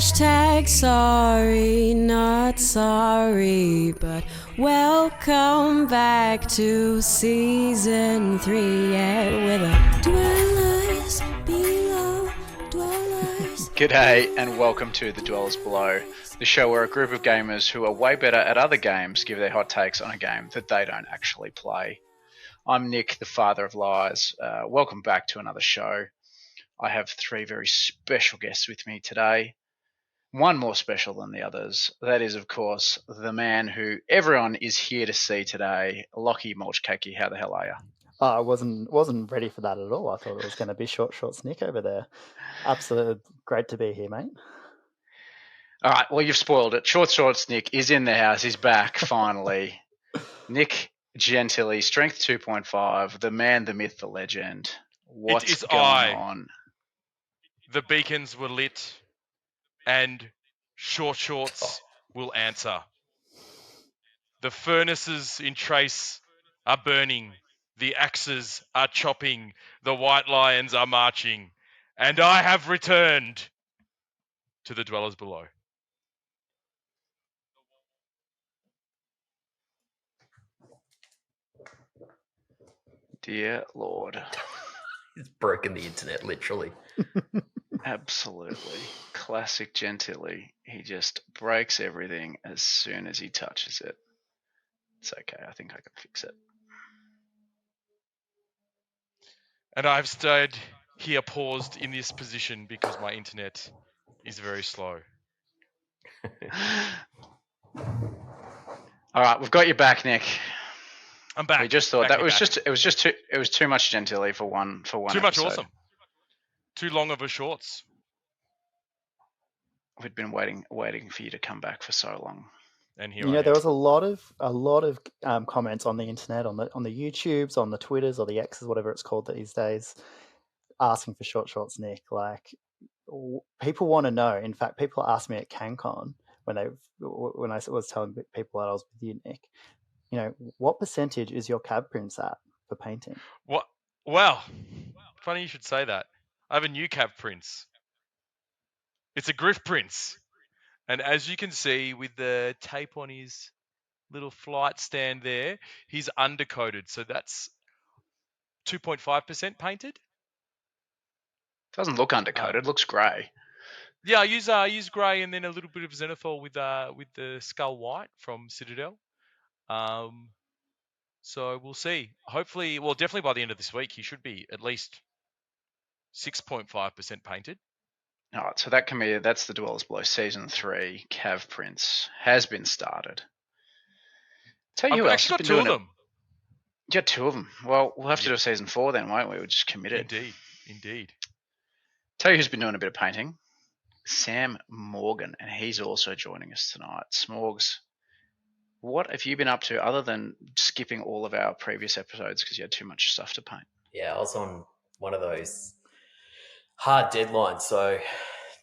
Hashtag sorry, not sorry, but welcome back to season 3. Yeah, with a dwellers below, dwellers. G'day and welcome to The Dwellers Below, the show where a group of gamers who are way better at other games give their hot takes on a game that they don't actually play. I'm Nick, the father of lies. Welcome back to another show. I have three very special guests with me today. One more special than the others. That is, of course, the man who everyone is here to see today, Lockie Mulchcakey. How the hell are you? I wasn't ready for that at all. I thought it was going to be short Nick over there. Absolutely great to be here, mate. All right, well, you've spoiled it. Short Nick is in the house. He's back, finally. Nick Gentili, Strength 2.5, the man, the myth, the legend. What's going on? The beacons were lit, and shorts will answer. The furnaces in Trace are burning. The axes are chopping. The white lions are marching. And I have returned to the Dwellers Below. Dear Lord. It's broken the internet, literally. Absolutely. Classic Gentili. He just breaks everything as soon as he touches it. It's okay. I think I can fix it. And I've stayed here paused in this position because my internet is very slow. All right, we've got you back, Nick. I'm back. We just thought back it was too much Gentili for one Too episode. much awesome. Too long of a shorts. We'd been waiting for you to come back for so long. And here there was a lot of comments on the internet, on the YouTubes, on the Twitters or the X's, whatever it's called these days, asking for shorts Nick. Like, people want to know. In fact, people asked me at CanCon when I was telling people that I was with you, Nick. What percentage is your cab prints at for painting? What? Well, funny you should say that. I have a new cab prints. It's a Griff Prince. And as you can see with the tape on his little flight stand there, he's undercoated. So that's 2.5% painted. Doesn't look undercoated. Looks grey. Yeah, I use grey and then a little bit of Zenithal with the skull white from Citadel. So we'll see. Hopefully, well, definitely by the end of this week, he should be at least 6.5% painted. All right, so that's the Dwellers Below Season 3. Cav Prince has been started. Tell you who else has been doing it. Yeah, two of them. Well, we'll have to do a Season 4 then, won't we? We're just committed. Indeed. Tell you who's been doing a bit of painting. Sam Morgan, and he's also joining us tonight. Smorgs, what have you been up to other than skipping all of our previous episodes because you had too much stuff to paint? Yeah, I was on one of those hard deadlines, so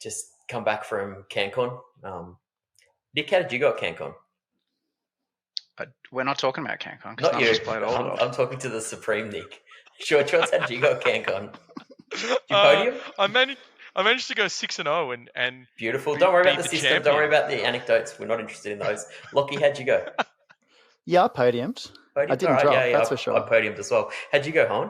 just come back from CanCon. Nick, how did you go at CanCon? We're not talking about CanCon. Not you. I'm talking to the Supreme Nick. Shorts, how did you go at CanCon? Did you podium? I managed to go 6-0 and beautiful. Don't worry about the system. Champion. Don't worry about the anecdotes. We're not interested in those. Lockie, how'd you go? Yeah, I podiumed. I didn't drop. Yeah, that's for sure. I podiumed as well. How'd you go, Hon?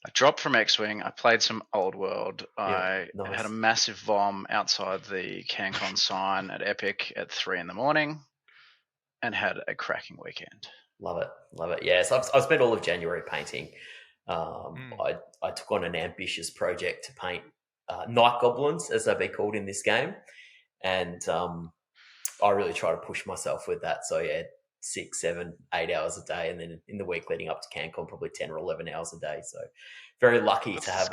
I dropped from X-Wing. I played some Old World. Yeah, I had a massive vom outside the CanCon sign at Epic at 3 a.m. and had a cracking weekend. Love it. Yeah, so I've spent all of January painting. I took on an ambitious project to paint night goblins, as they've been called in this game, and I really try to push myself with that. So yeah, 6, 7, 8 hours a day, and then in the week leading up to CanCon, probably 10 or 11 hours a day. So very lucky to have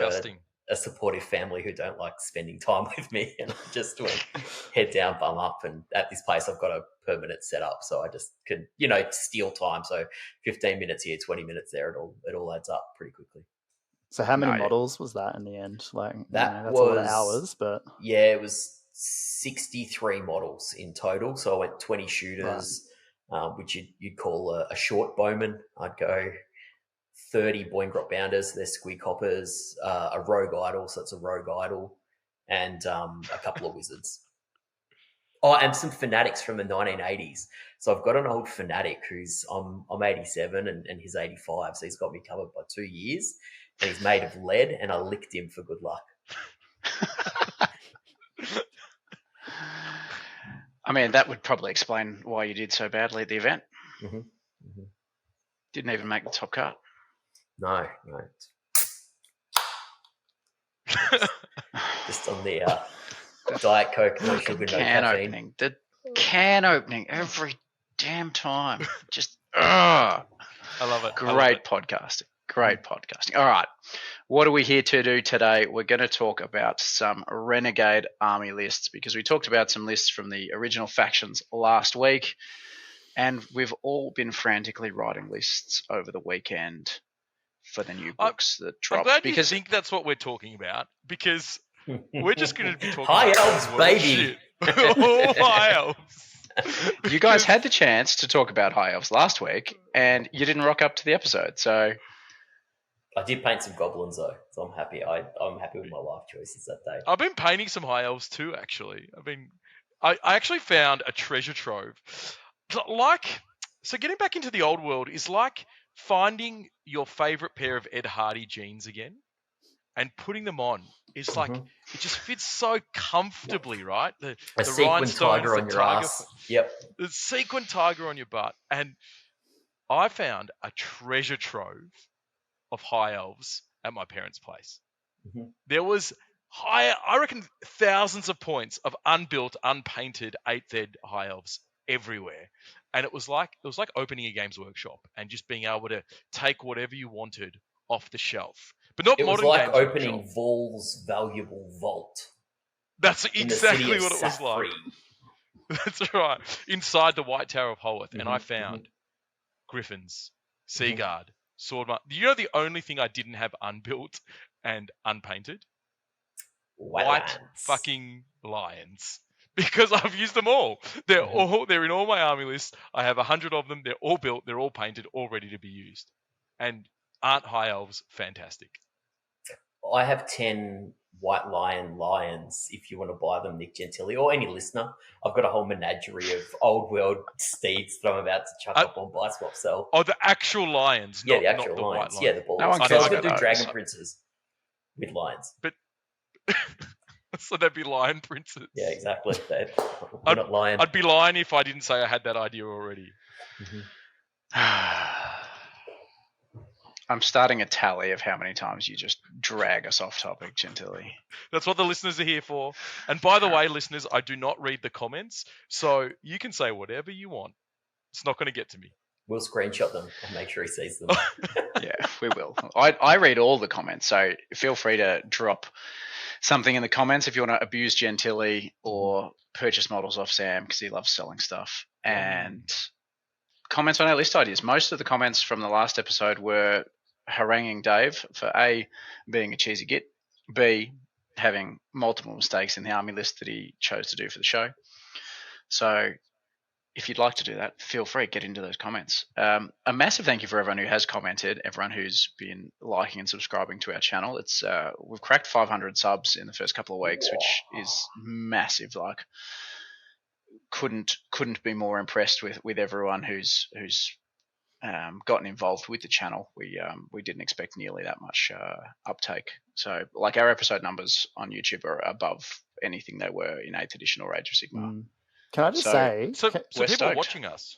a supportive family who don't like spending time with me, and I just went head down, bum up. And at this place, I've got a permanent setup, so I just could, steal time. So 15 minutes here, 20 minutes there, it all adds up pretty quickly. So how many models was that in the end? Like that's was a lot of hours, but yeah, it was 63 models in total. So I went 20 shooters, right. Which you'd call a short bowman. I'd go 30 Boingrot bounders, they're squig hoppers, a rogue idol, so it's a rogue idol, and a couple of wizards. Oh, and some fanatics from the 1980s. So I've got an old fanatic who's I'm 87 and he's 85, so he's got me covered by 2 years, and he's made of lead, and I licked him for good luck. I mean, that would probably explain why you did so badly at the event. Mm-hmm. Mm-hmm. Didn't even make the top cut. No. Just on the Diet Coke, no sugar, no can caffeine. opening. The can opening every damn time. Just, I love it. Great podcasting. Great podcasting. All right. What are we here to do today? We're going to talk about some Renegade army lists, because we talked about some lists from the original factions last week, and we've all been frantically writing lists over the weekend for the new books that dropped. I'm glad you think that's what we're talking about, because we're just going to be talking High about elves, baby. High elves. You guys had the chance to talk about High Elves last week, and you didn't rock up to the episode, so... I did paint some goblins though, so I'm happy. I'm happy with my life choices that day. I've been painting some High Elves too, actually. I actually found a treasure trove. So getting back into the old world is like finding your favourite pair of Ed Hardy jeans again and putting them on. It's like, it just fits so comfortably, right? The sequin tiger on your ass. Yep. The sequin tiger on your butt. And I found a treasure trove of High Elves at my parents' place. Mm-hmm. There was I reckon thousands of points of unbuilt, unpainted 8th Ed High Elves everywhere. And it was like opening a Games Workshop and just being able to take whatever you wanted off the shelf. But not it was modern like Games opening Workshop. Vol's valuable vault. That's exactly what it was Safri. like. That's right. Inside the White Tower of Holworth. And I found Griffins, Seaguard, Swordman. You know the only thing I didn't have unbuilt and unpainted? White fucking lions. Because I've used them all. They're in all my army lists. I have 100 of them. They're all built. They're all painted, all ready to be used. And aren't High Elves fantastic? I have 10 White Lions if you want to buy them, Nick Gentili, or any listener. I've got a whole menagerie of old world steeds that I'm about to chuck up on Buy Swap Sell. Oh, the actual lions. Yeah, the actual not the lions. white lions. Yeah, the balls. No one I cares was going about to do those. Dragon Princes with lions. But so they'd be lion princes. Yeah, exactly. We're not lion. I'd be lying if I didn't say I had that idea already. I'm starting a tally of how many times you just drag us off topic, Gentili. That's what the listeners are here for. And by the way, listeners, I do not read the comments, so you can say whatever you want. It's not going to get to me. We'll screenshot them and make sure he sees them. Yeah, we will. I read all the comments, so feel free to drop something in the comments if you want to abuse Gentili or purchase models off Sam because he loves selling stuff. And comments on our list ideas. Most of the comments from the last episode were haranguing Dave for A, being a cheesy git, B, having multiple mistakes in the army list that he chose to do for the show. So if you'd like to do that, feel free, get into those comments. A massive thank you for everyone who has commented, everyone who's been liking and subscribing to our channel. It's we've cracked 500 subs in the first couple of weeks, which is massive. Like, couldn't be more impressed with everyone who's gotten involved with the channel. We didn't expect nearly that much uptake. So, like, our episode numbers on YouTube are above anything they were in 8th edition or Age of Sigmar. Can I just say... So people stoked. are watching us.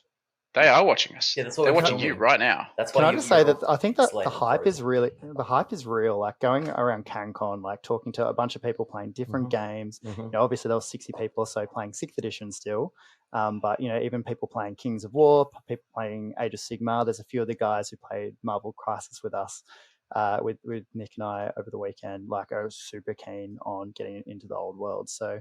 They are watching us. Yeah, that's what they're we're watching filming. you right now. That's why Can I just say that I think that slated the hype for is real. Like, going around CanCon, like talking to a bunch of people playing different games. You know, obviously there was 60 people or so playing 6th edition still, but you know, even people playing Kings of War, people playing Age of Sigmar. There's a few of the guys who played Marvel Crisis with us, with Nick and I over the weekend. Like, I was super keen on getting into the old world. So,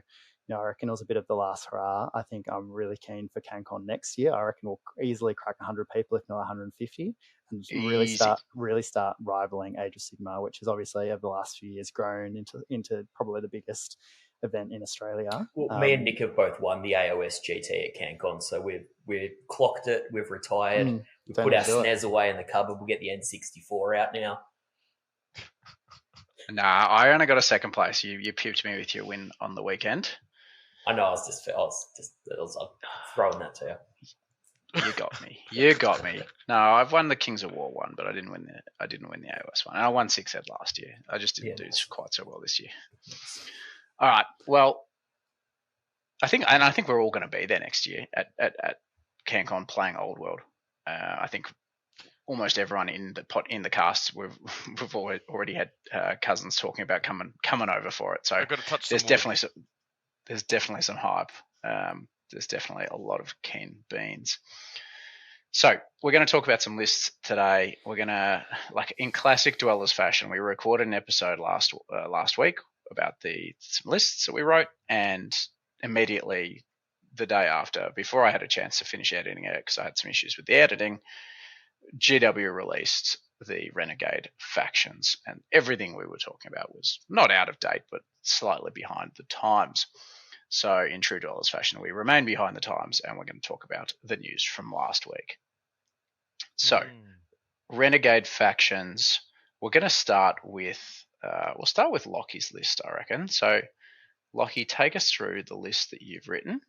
you know, I reckon it was a bit of the last hurrah. I think I'm really keen for CanCon next year. I reckon we'll easily crack 100 people, if not 150, and really start rivaling Age of Sigmar, which has obviously over the last few years grown into probably the biggest event in Australia. Well, me and Nick have both won the AOS GT at CanCon, so we've clocked it. We've retired. We've put our SNES away in the cupboard. We'll get the N64 out now. Nah, I only got a second place. You pipped me with your win on the weekend. I know. I was throwing that to you. You got me. You got me. No, I've won the Kings of War one, but I didn't win the AOS one. And I won 6 Ed last year. I just didn't do quite so well this year. All right. Well, I think we're all going to be there next year at CanCon playing Old World. I think almost everyone in the cast we've already had cousins talking about coming over for it. So I've got to touch there's some definitely some hype. There's definitely a lot of keen beans. So we're going to talk about some lists today. We're going to, like in classic Dwellers fashion, we recorded an episode last week about some lists that we wrote, and immediately the day after, before I had a chance to finish editing it because I had some issues with the editing, GW released the Renegade factions, and everything we were talking about was not out of date, but slightly behind the times. So in true Dwellers fashion, we remain behind the times, and we're going to talk about the news from last week. So, Renegade factions. We're going to start with Lockie's list, I reckon. So, Lockie, take us through the list that you've written.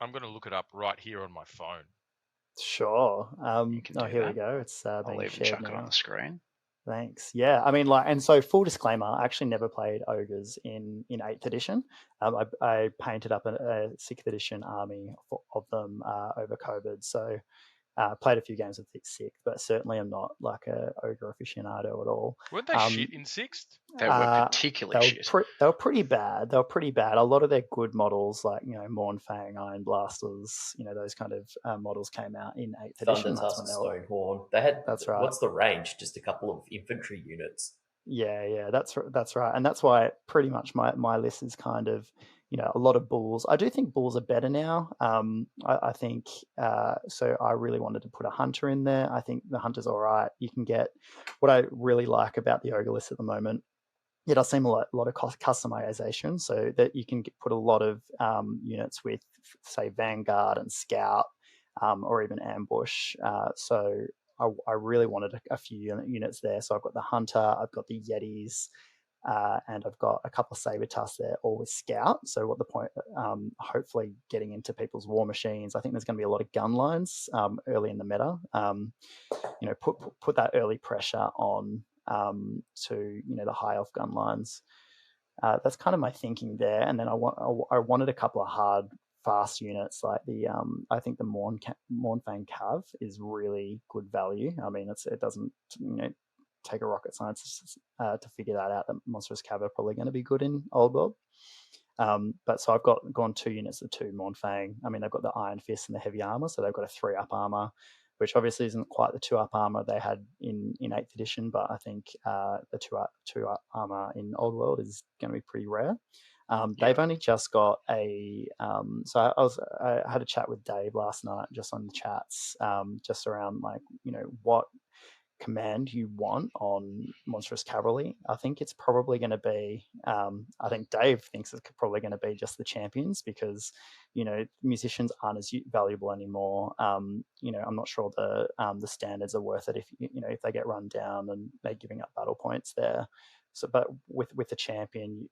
I'm going to look it up right here on my phone. Sure. Here we that. go. It's I'll being even shared chuck now. it on the screen. Thanks. Yeah, I mean, and so full disclaimer, I actually never played ogres in 8th edition. I painted up a 6th edition army of them over COVID, so played a few games with 6th, but certainly I'm not like a ogre aficionado at all. Weren't they shit in 6th? They were particularly shit. They were pretty bad. A lot of their good models, like Mornfang, Iron Blasters, those kind of models came out in 8th edition. Thunder Tusk, Stonehorn. They had. That's right. What's the range? Just a couple of infantry units. Yeah, that's right, and that's why pretty much my list is kind of a lot of bulls. I do think bulls are better now. I think so. I really wanted to put a hunter in there. I think the hunter's all right. You can get what I really like about the ogre list at the moment. It does seem a lot of customization, so that you can put a lot of units with, say, Vanguard and Scout, or even Ambush. So I really wanted a few units there. So I've got the Hunter, I've got the Yetis, and I've got a couple of Saber Tusks there, all with Scout. So what the point? Hopefully getting into people's war machines. I think there's going to be a lot of gun lines early in the meta. Put that early pressure on to the high elf gun lines. That's kind of my thinking there. And then I wanted a couple of hard, fast units like the I think the Mornfang Cav is really good value. I mean, it doesn't take a rocket scientist to figure that out. That Monstrous Cav are probably going to be good in Old World. But so I've gone 2 units of 2 Mornfang. I mean, they've got the Iron Fist and the heavy armor, so they've got a 3-up armor, which obviously isn't quite the 2-up armor they had in 8th edition, but I think the 2-up armor in Old World is going to be pretty rare. They've only just got a. So I had a chat with Dave last night, just on the chats, just around what command you want on Monstrous Cavalry. I think it's probably going to be. I think Dave thinks it's probably going to be just the champions, because musicians aren't as valuable anymore. I'm not sure the standards are worth it if they get run down and they're giving up battle points there. So, but with the champion,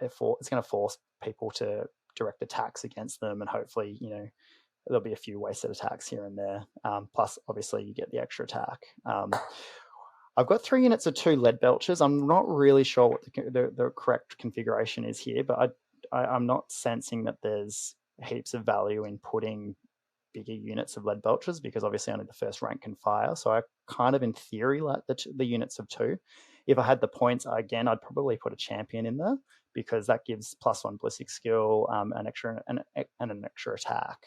it's going to force people to direct attacks against them, and hopefully there'll be a few wasted attacks here and there. Plus, obviously, you get the extra attack. I've got 3 units of 2 lead belchers. I'm not really sure what the correct configuration is here, but I'm not sensing that there's heaps of value in putting bigger units of lead belchers, because obviously only the first rank can fire. So I kind of, in theory, like the units of 2. If I had the points, again, I'd probably put a champion in there, because that gives +1 ballistic skill, an extra and an extra attack.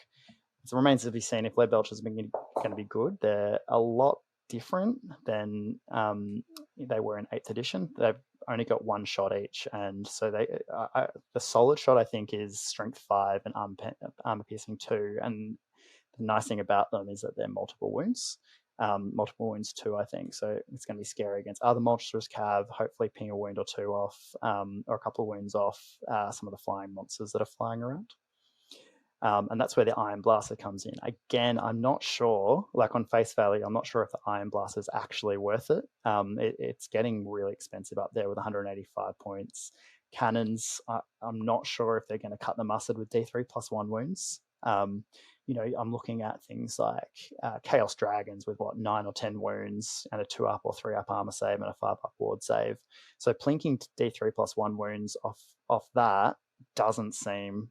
So it remains to be seen if lead belchers are going to be good. They're a lot different than they were in 8th edition. They've only got 1 shot each, and so the solid shot, I think, is strength 5 and armor piercing 2. And the nice thing about them is that they're multiple wounds 2, I think. So it's going to be scary against other monstrous cav. Hopefully ping a wound or 2 off, or a couple of wounds off some of the flying monsters that are flying around. And that's where the Iron Blaster comes in. Again, I'm not sure, like on face value, I'm not sure if the Iron Blaster is actually worth it. It's getting really expensive up there with 185 points. Cannons, I'm not sure if they're going to cut the mustard with D3 plus 1 wounds. I'm looking at things like Chaos Dragons with 9 or 10 wounds and a 2-up or 3-up armor save and a 5-up ward save. So plinking D3 plus 1 wounds off that doesn't seem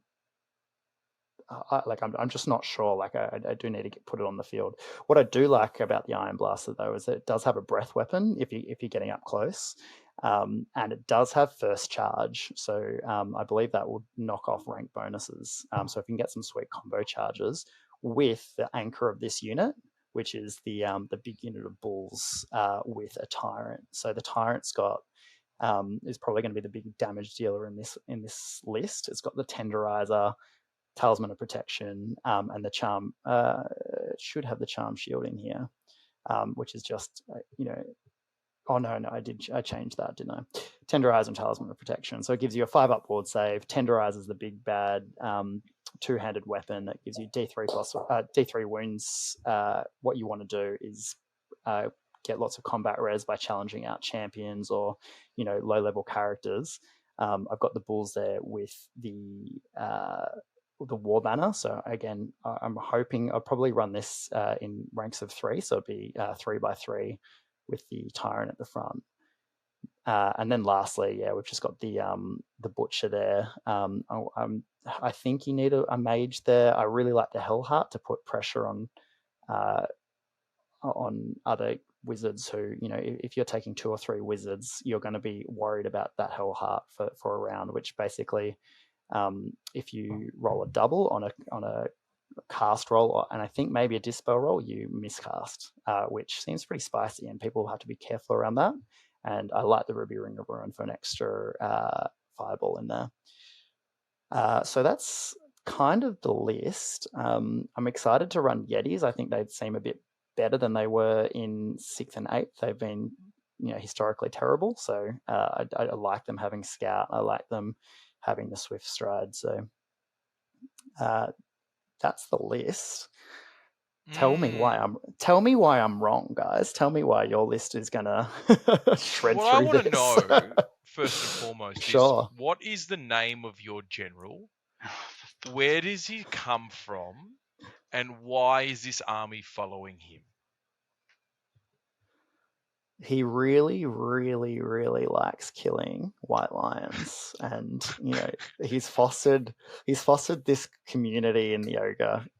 I'm just not sure. Like I do need to put it on the field. What I do like about the Iron Blaster though is that it does have a breath weapon if you're getting up close, and it does have first charge. So I believe that will knock off rank bonuses. So if you can get some sweet combo charges with the anchor of this unit, which is the big unit of bulls with a tyrant. So the tyrant's got is probably going to be the big damage dealer in this list. It's got the tenderizer, Talisman of Protection, and the Charm. It should have the Charm Shield in here, which is just Oh no, I changed that, didn't I? Tenderize and Talisman of Protection. So it gives you a 5-up ward save. Tenderize is the big bad two-handed weapon that gives you D3 plus D3 wounds. What you want to do is get lots of combat res by challenging out champions or low-level characters. I've got the bulls there with the war banner. So again, I'm hoping I'll probably run this in ranks of 3. So it'd be 3x3 with the tyrant at the front. And then lastly, we've just got the butcher there. I think you need a mage there. I really like the Hellheart to put pressure on other wizards who, if you're taking 2 or 3 wizards, you're going to be worried about that Hellheart for a round, which basically, if you roll a double on a cast roll, and I think maybe a dispel roll, you miscast, which seems pretty spicy, and people have to be careful around that. And I like the Ruby Ring of Ruin for an extra fireball in there. So that's kind of the list. I'm excited to run Yetis. I think they seem a bit better than they were in 6th and 8th. They've been historically terrible. So I like them having Scout. I like them having the Swift Stride. So that's the list. Tell me why I'm wrong, guys. Tell me why your list is gonna shred what through I want to this. know, first and foremost, Sure. is what is the name of your general? Where does he come from? And why is this army following him? He really, really, really likes killing white lions, and he's fostered this community in the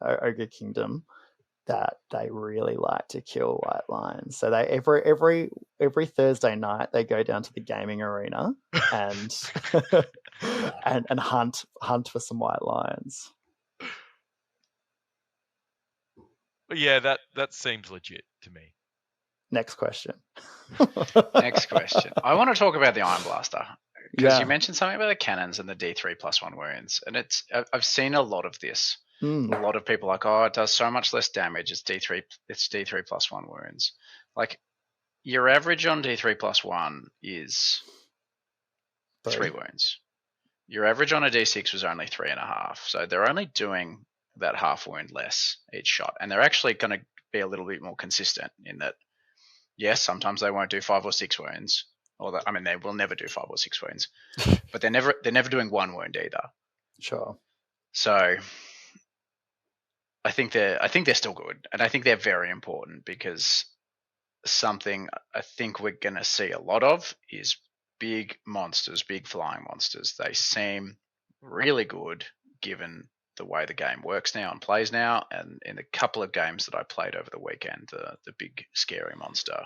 ogre kingdom that they really like to kill white lions. So they every Thursday night they go down to the gaming arena and and hunt for some white lions. Yeah, that seems legit to me. Next question. Next question. I want to talk about the Iron Blaster because you mentioned something about the cannons and the D3 plus 1 wounds, and I've seen a lot of this. A lot of people are like, oh, it does so much less damage. It's D3 plus 1 wounds. Like your average on D3 plus 1 is 3 wounds. Your average on a D6 was only 3.5. So they're only doing that half wound less each shot, and they're actually going to be a little bit more consistent in that. Yes, sometimes they won't do 5 or 6 wounds, they will never do 5 or 6 wounds, but they're never doing 1 wound either. Sure. So I think they're still good, and I think they're very important because something I think we're going to see a lot of is big monsters, big flying monsters. They seem really good given the way the game works now and plays now, and in a couple of games that I played over the weekend, the big scary monster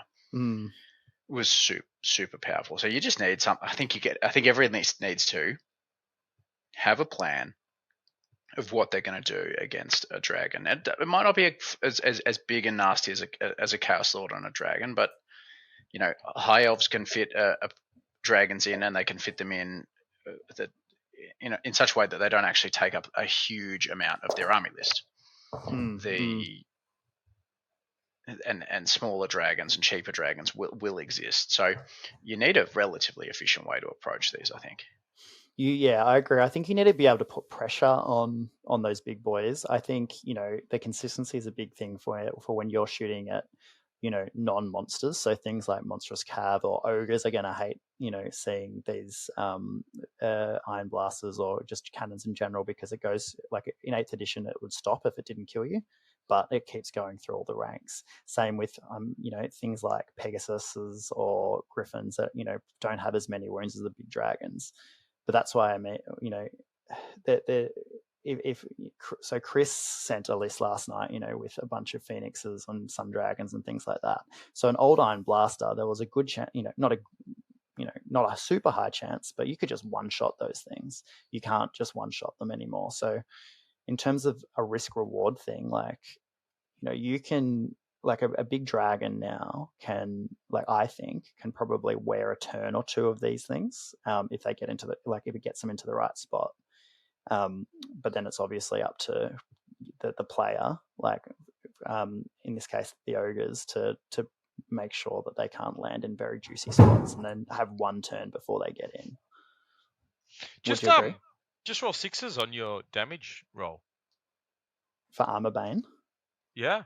was super powerful. So you just need something. I think everyone needs to have a plan of what they're going to do against a dragon. It might not be as big and nasty as a Chaos Lord on a dragon, but high elves can fit dragons in, and they can fit them in in such a way that they don't actually take up a huge amount of their army list. And smaller dragons and cheaper dragons will exist. So you need a relatively efficient way to approach these, I think. I agree. I think you need to be able to put pressure on those big boys. I think the consistency is a big thing for when you're shooting at non-monsters. So things like monstrous cav or ogres are going to hate seeing these iron blasters or just cannons in general, because it goes like in 8th edition it would stop if it didn't kill you, but it keeps going through all the ranks. Same with things like Pegasuses or Griffins that don't have as many wounds as the big dragons. But that's why I mean, so Chris sent a list last night, with a bunch of phoenixes and some dragons and things like that. So an old iron blaster, there was a good chance, not a super high chance, but you could just one shot those things. You can't just one shot them anymore. So in terms of a risk reward thing, like you can, like a big dragon now can, like, I think can probably wear a turn or two of these things if they get into if it gets them into the right spot. But then it's obviously up to the player, like in this case the ogres, to make sure that they can't land in very juicy spots and then have one turn before they get in. Just Would you agree? Just roll 6s on your damage roll for Armor Bane. Yeah.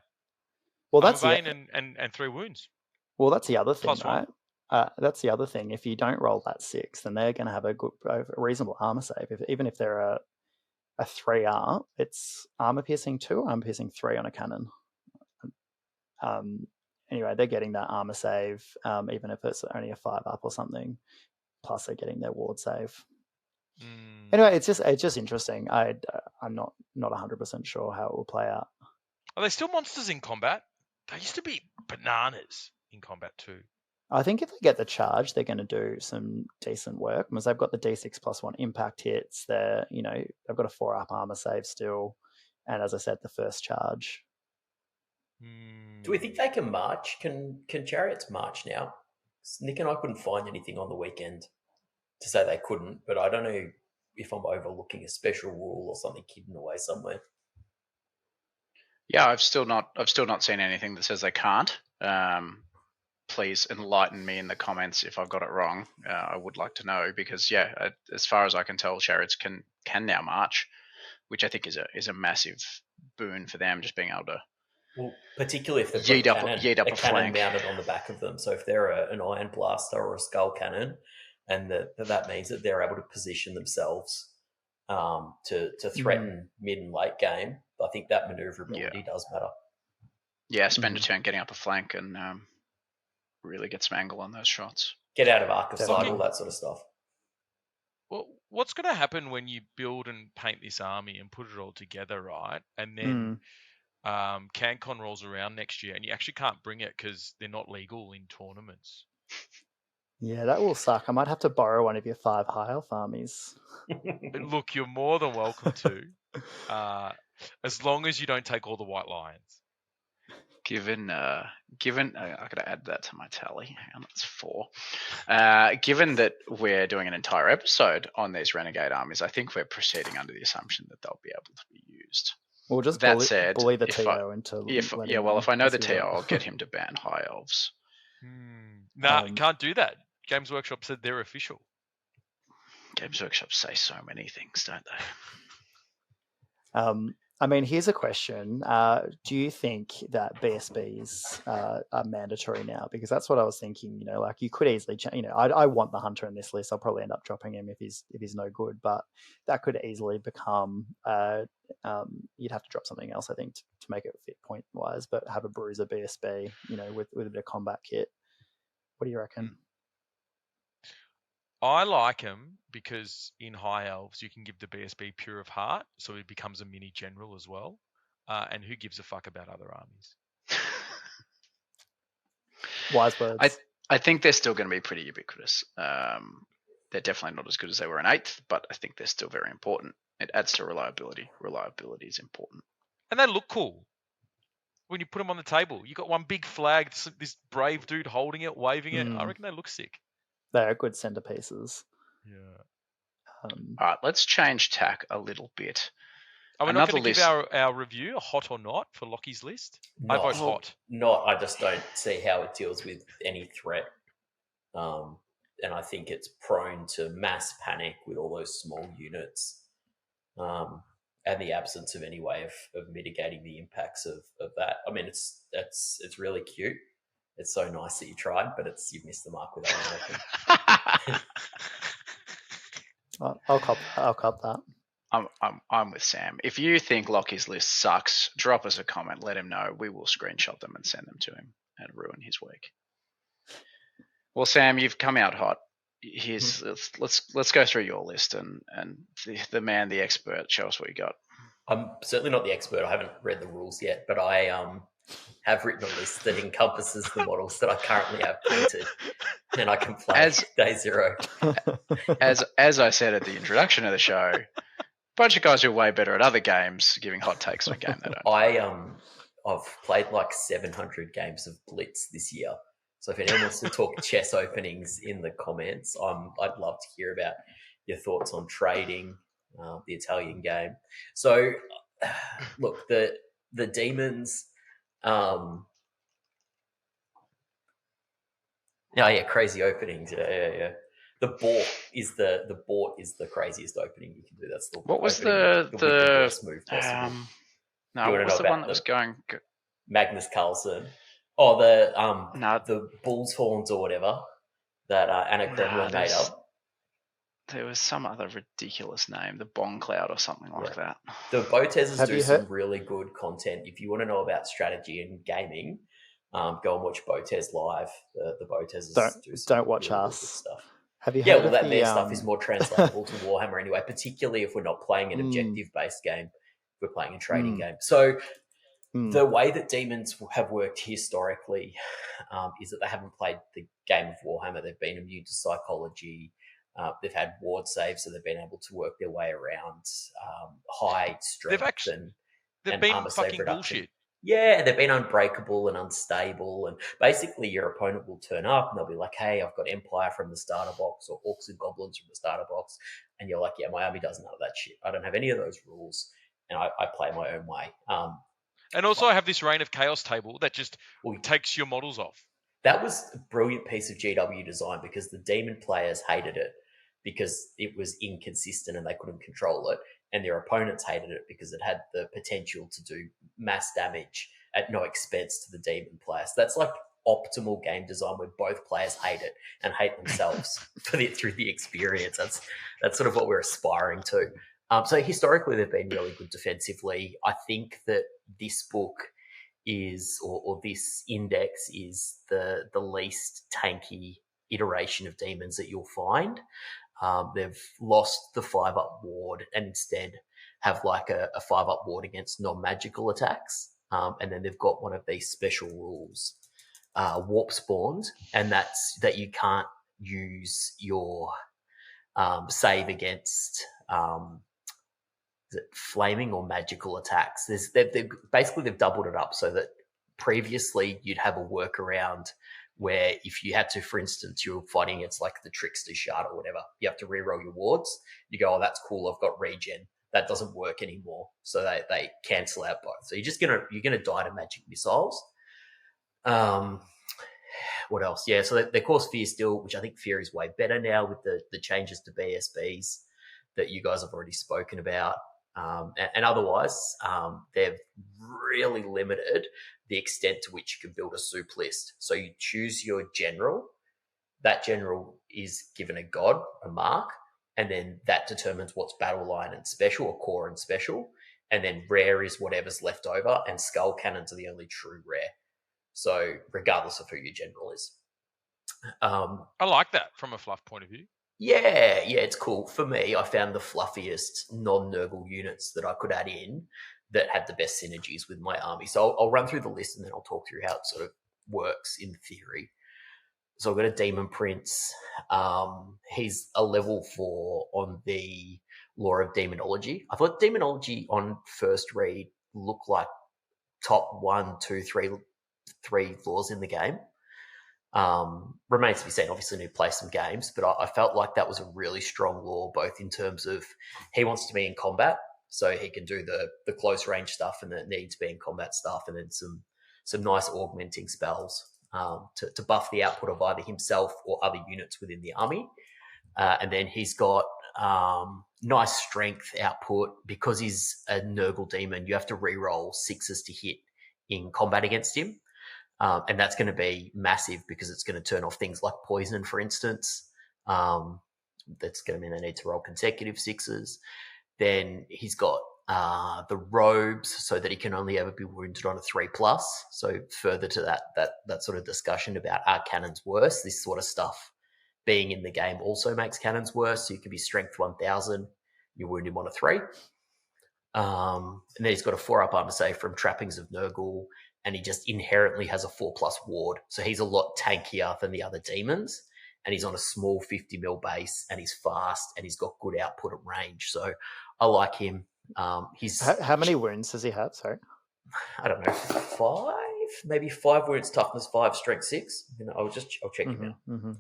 Well, Armor that's Bane and 3 wounds. Well, that's the other thing, +1. right? That's the other thing. If you don't roll that 6, then they're going to have a reasonable armor save. Even if they're a 3R, it's armor piercing 2, armor piercing 3 on a cannon. Anyway, they're getting that armor save, even if it's only a 5 up or something. Plus, they're getting their ward save. Anyway, it's just interesting. I'm not 100% sure how it will play out. Are they still monsters in combat? They used to be bananas in combat too. I think if they get the charge, they're going to do some decent work, because they've got the D6 +1 impact hits. They've got a 4-up armor save still, and as I said, the first charge. Do we think they can march? Can chariots march now? Nick and I couldn't find anything on the weekend to say they couldn't, but I don't know if I'm overlooking a special rule or something hidden away somewhere. Yeah, I've still not seen anything that says they can't. Please enlighten me in the comments if I've got it wrong. I would like to know, because as far as I can tell, chariots can now march, which I think is a massive boon for them, just being able to. Well, particularly if they've got a cannon flank mounted on the back of them. So if they're an iron blaster or a skull cannon, and that means that they're able to position themselves to threaten mid and late game, I think that maneuverability does matter. Yeah, spend a turn getting up a flank and really get some angle on those shots. Get out of arc of sight, all that sort of stuff. Well, what's going to happen when you build and paint this army and put it all together, right? And then CanCon rolls around next year and you actually can't bring it because they're not legal in tournaments. Yeah, that will suck. I might have to borrow one of your 5 high elf armies. Look, you're more than welcome to, as long as you don't take all the white lions. Given, I got to add that to my tally. Hang on, that's 4. Given that we're doing an entire episode on these renegade armies, I think we're proceeding under the assumption that they'll be able to be used. Well, just bully the TO into. If I know the TO, I'll get him to ban high elves. Nah, can't do that. Games Workshop said they're official. Games Workshop say so many things, don't they? I mean, here's a question. Do you think that BSBs are mandatory now? Because that's what I was thinking. Like you could easily, I want the hunter in this list. I'll probably end up dropping him if he's no good. But that could easily become. You'd have to drop something else, I think, to make it fit point wise. But have a bruiser BSB, with a bit of combat kit. What do you reckon? I like him because in High Elves you can give the BSB Pure of Heart, so he becomes a mini general as well. And who gives a fuck about other armies? Wise words. I think they're still going to be pretty ubiquitous. They're definitely not as good as they were in 8th, but I think they're still very important. It adds to reliability. Reliability is important. And they look cool when you put them on the table. You got one big flag, this brave dude holding it, waving it. I reckon they look sick. They're good centerpieces. Yeah. All right, let's change tack a little bit. Are we not going to give our review a hot or not for Lockie's list? I vote hot. Not. I just don't see how it deals with any threat. I think it's prone to mass panic with all those small units, and the absence of any way of mitigating the impacts of that. I mean, it's really cute. It's so nice that you tried, but you've missed the mark with that one, I reckon. I'll cop that. I'm with Sam. If you think Lockie's list sucks, drop us a comment. Let him know. We will screenshot them and send them to him and ruin his week. Well, Sam, you've come out hot. Let's go through your list and the man, the expert. Show us what you got. I'm certainly not the expert. I haven't read the rules yet, but I have written a list that encompasses the models that I currently have painted, and I can play day zero. As I said at the introduction of the show, a bunch of guys who are way better at other games giving hot takes on a game they don't. I've played like 700 games of Blitz this year. So if anyone wants to talk chess openings in the comments, I'd love to hear about your thoughts on trading, the Italian game. So, look, the demons. Crazy openings. Yeah. The Bort is the craziest opening you can do. That's the what was the worst move possible. What was the one that was going? Magnus Carlsen. Oh, the Bull's Horns or whatever that Anna Kremlin made up. There was some other ridiculous name, the Bong Cloud or something like that. The Botezers do some really good content. If you want to know about strategy and gaming, go and watch Botez live. The Botezers don't watch really us. Good stuff. Have you heard of their stuff is more translatable to Warhammer anyway, particularly if we're not playing an objective-based game. We're playing a trading game. So the way that demons have worked historically is that they haven't played the game of Warhammer. They've been immune to psychology. They've had ward saves, so they've been able to work their way around high strength they've and been armor fucking save reduction. bullshit. Yeah, they've been unbreakable and unstable, and basically your opponent will turn up and they'll be like, hey, I've got Empire from the starter box or Orcs and Goblins from the starter box, and you're like, yeah, my army does none of that shit. I don't have any of those rules, and I play my own way. And also I have this Reign of Chaos table that just takes your models off. That was a brilliant piece of GW design because the demon players hated it because it was inconsistent and they couldn't control it, and their opponents hated it because it had the potential to do mass damage at no expense to the demon players. So that's like optimal game design where both players hate it and hate themselves through the experience. That's sort of what we're aspiring to. So historically, they've been really good defensively. I think that this book is, or this index is the least tanky iteration of demons that you'll find. They've lost the 5-up ward and instead have like a 5-up ward against non-magical attacks. And then they've got one of these special rules, warp spawns, and that's that you can't use your save against is it flaming or magical attacks. They've doubled it up so that previously you'd have a workaround where if you had to, for instance, you were fighting against like the Trickster Shard or whatever, you have to reroll your wards. You go, oh, that's cool, I've got regen. That doesn't work anymore. So they cancel out both. So you're gonna die to magic missiles. What else? Yeah, so they cause fear still, which I think fear is way better now with the changes to BSBs that you guys have already spoken about. And otherwise, they've really limited the extent to which you can build a soup list. So you choose your general. That general is given a god, a mark, and then that determines what's battle line and special, or core and special. And then rare is whatever's left over, and skull cannons are the only true rare. So regardless of who your general is. I like that from a fluff point of view. Yeah, it's cool. For me, I found the fluffiest non-Nurgle units that I could add in that had the best synergies with my army. So I'll run through the list and then I'll talk through how it sort of works in theory. So I've got a Demon Prince. He's a level 4 on the Law of Demonology. I thought Demonology on first read looked like top 1, 2, 3 laws in the game. Remains to be seen. Obviously, need to play some games, but I felt like that was a really strong law, both in terms of he wants to be in combat, so he can do the close range stuff and the need to be in combat stuff, and then some nice augmenting spells. to buff the output of either himself or other units within the army. And then he's got nice strength output. Because he's a Nurgle demon, you have to re-roll 6s to hit in combat against him. And that's going to be massive because it's going to turn off things like poison, for instance. That's going to mean they need to roll consecutive 6s. Then he's got the robes so that he can only ever be wounded on a 3+. So further to that sort of discussion about are cannons worse, this sort of stuff being in the game also makes cannons worse. So you can be strength 1000, you wound him on a 3. And then he's got a 4-up armor save from trappings of Nurgle, and he just inherently has a 4+ ward. So he's a lot tankier than the other demons, and he's on a small 50 mil base, and he's fast, and he's got good output at range. So I like him. He's How many wounds does he have? Sorry. I don't know, 5, maybe 5 wounds, toughness 5, strength 6. I'll check him out. Mm-hmm.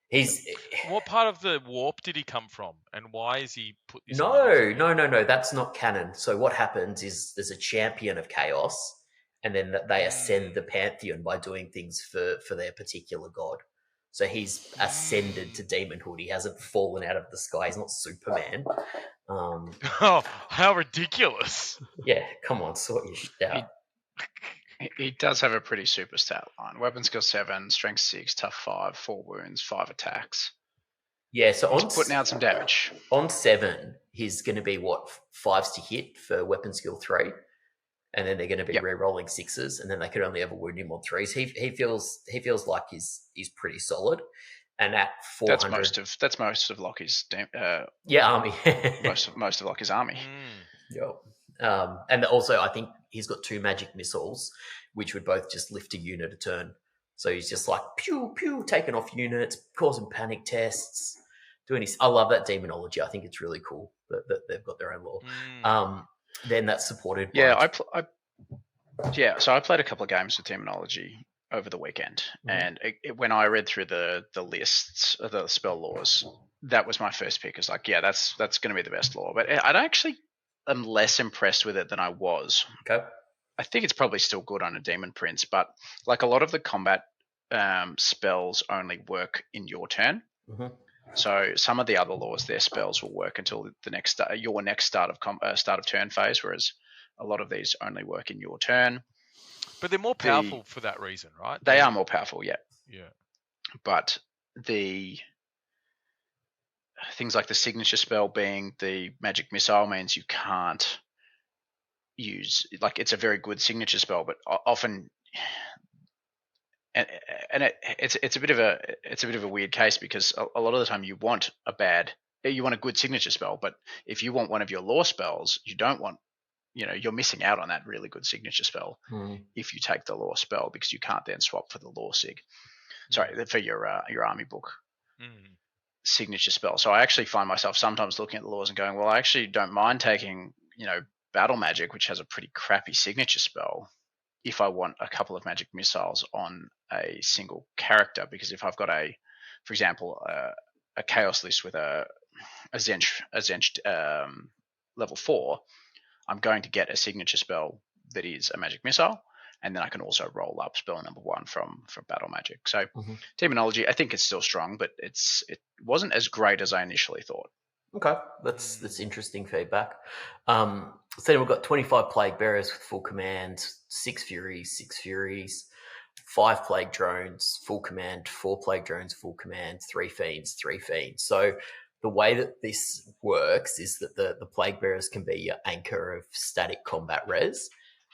He's What part of the warp did he come from, and why is he put this? No. That's not canon. So what happens is there's a champion of chaos, and then they ascend the pantheon by doing things for their particular god. So he's ascended to demonhood. He hasn't fallen out of the sky. He's not Superman. Oh, how ridiculous! Yeah, come on, sort your shit out. He does have a pretty super stat line. Weapon skill 7, strength 6, tough 5, 4 wounds, 5 attacks. Yeah, so he's putting out some damage. On 7, he's going to be 5s to hit for weapon skill 3, and then they're going to be re-rolling 6s, and then they could only ever wound him on 3s. He feels like he's pretty solid. And at 400, that's most of Lockie's army. most of Lockie's army. Yep. And also, I think he's got 2 magic missiles, which would both just lift a unit a turn. So he's just like pew pew, taking off units, causing panic tests, doing his. I love that demonology. I think it's really cool that they've got their own lore. Then that's supported. So I played a couple of games with demonology over the weekend, and when I read through the lists of the spell laws, that was my first pick. It's like, that's going to be the best law, but I'm less impressed with it than I was. Okay. I think it's probably still good on a Demon Prince, but like a lot of the combat spells only work in your turn. Mm-hmm. So some of the other laws, their spells will work until your next start of turn phase, whereas a lot of these only work in your turn. But they're more powerful for that reason, right? They are more powerful, yeah. Yeah. But the things like the signature spell being the magic missile means you can't use, like, it's a very good signature spell, but often, and it's a bit of a weird case, because a lot of the time you want a good signature spell, but if you want one of your lore spells, you don't want, you're missing out on that really good signature spell if you take the lore spell, because you can't then swap for the lore sig. Sorry, for your army book signature spell. So I actually find myself sometimes looking at the laws and going, well, I actually don't mind taking, battle magic, which has a pretty crappy signature spell, if I want a couple of magic missiles on a single character, because if I've got for example, a chaos list with a Zench level 4, I'm going to get a signature spell that is a magic missile, and then I can also roll up spell number 1 from battle magic. So demonology, I think it's still strong, but it wasn't as great as I initially thought. Okay, that's interesting feedback. So then we've got 25 Plague Bearers with full command, 6 Furies, 5 Plague Drones, full command, 4 Plague Drones, full command, 3 Fiends. So the way that this works is that the Plague Bearers can be your anchor of static combat res.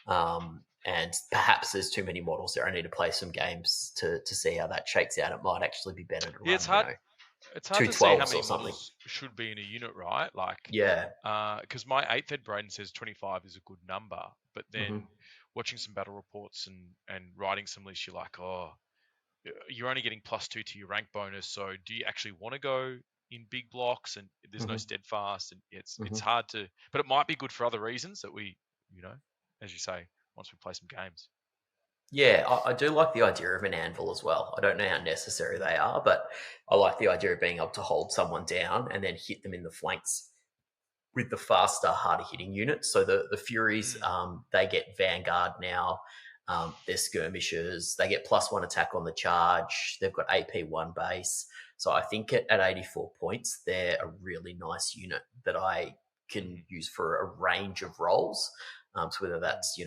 And perhaps there's too many models there. I need to play some games to see how that shakes out. It might actually be better to run. It's hard. It's hard to see how many models should be in a unit, right? Because my 8th Ed Braden says 25 is a good number, but then watching some battle reports and writing some lists, you're like, you're only getting +2 to your rank bonus. So do you actually want to go in big blocks? And there's no steadfast, and it's hard to. But it might be good for other reasons that we, as you say, once we play some games. Yeah, I do like the idea of an anvil as well. I don't know how necessary they are, but I like the idea of being able to hold someone down and then hit them in the flanks with the faster, harder hitting units. So the Furies, they get Vanguard now. They're skirmishers. They get +1 attack on the charge. They've got AP1 base. So I think at 84 points, they're a really nice unit that I can use for a range of roles. So whether that's,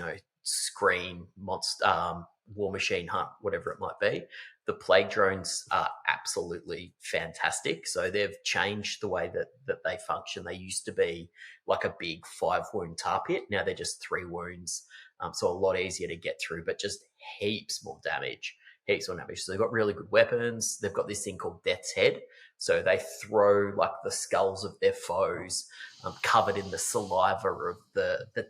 Scream, Monster, War Machine Hunt, whatever it might be. The plague drones are absolutely fantastic. So they've changed the way that they function. They used to be like a big 5-wound tar pit. Now they're just 3 wounds. So a lot easier to get through, but just heaps more damage. So they've got really good weapons. They've got this thing called Death's Head. So they throw like the skulls of their foes covered in the saliva of the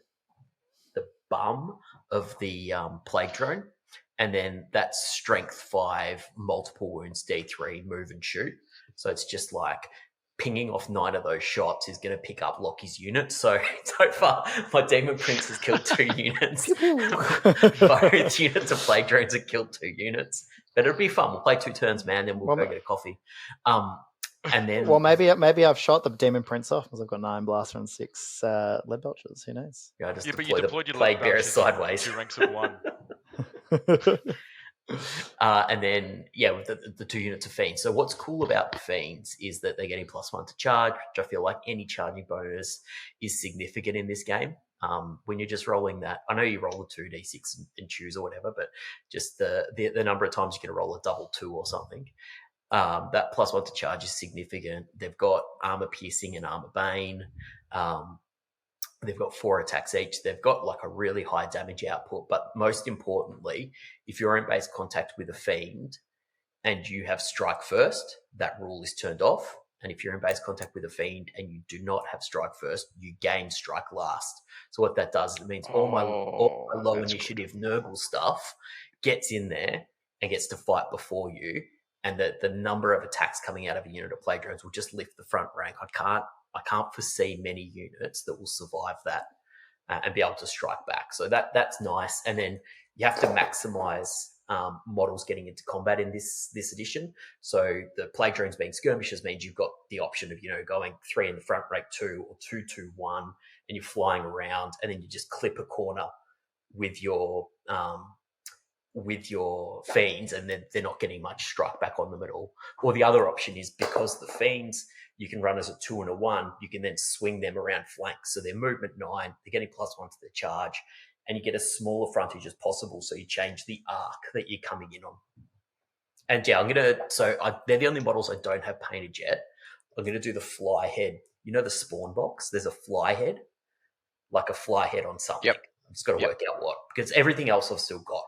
bum of the plague drone. And then that's strength 5, multiple wounds, D3, move and shoot. So it's just like pinging off 9 of those shots is going to pick up Lockie's unit. So far, my Demon Prince has killed 2 units. Both units of plague drones have killed 2 units. But it'll be fun. We'll play 2 turns, man. Then we'll go get a coffee. And then, well, maybe I've shot the Demon Prince off because I've got 9 blaster and 6 lead belchers. Who knows? Yeah, but you deployed your plague bearer sideways. 2 ranks of 1. And then, with the 2 units of Fiends. So what's cool about the Fiends is that they're getting +1 to charge, which I feel like any charging bonus is significant in this game. When you're just rolling that, I know you roll a 2d6 and choose or whatever, but just the number of times you can roll a double 2 or something. That +1 to charge is significant. They've got armor piercing and armor bane. They've got 4 attacks each. They've got like a really high damage output. But most importantly, if you're in base contact with a fiend and you have strike first, that rule is turned off. And if you're in base contact with a fiend and you do not have strike first, you gain strike last. So what that does is it means all my low initiative Nurgle stuff gets in there and gets to fight before you. And the number of attacks coming out of a unit of plague drones will just lift the front rank. I can't foresee many units that will survive that and be able to strike back. So that's nice. And then you have to maximize models getting into combat in this edition. So the plague drones being skirmishers means you've got the option of going 3 in the front rank 2 or 2-2-1, and you're flying around, and then you just clip a corner with your fiends, and then they're not getting much strike back on them at all. Or the other option is, because the fiends you can run as a 2 and a 1, you can then swing them around flanks. So they're movement 9, they're getting +1 to their charge, and you get as small a frontage as possible. So you change the arc that you're coming in on. And they're the only models I don't have painted yet. I'm going to do the fly head. The spawn box? There's a fly head, like a fly head on something. Yep. I've just got to work out what, because everything else I've still got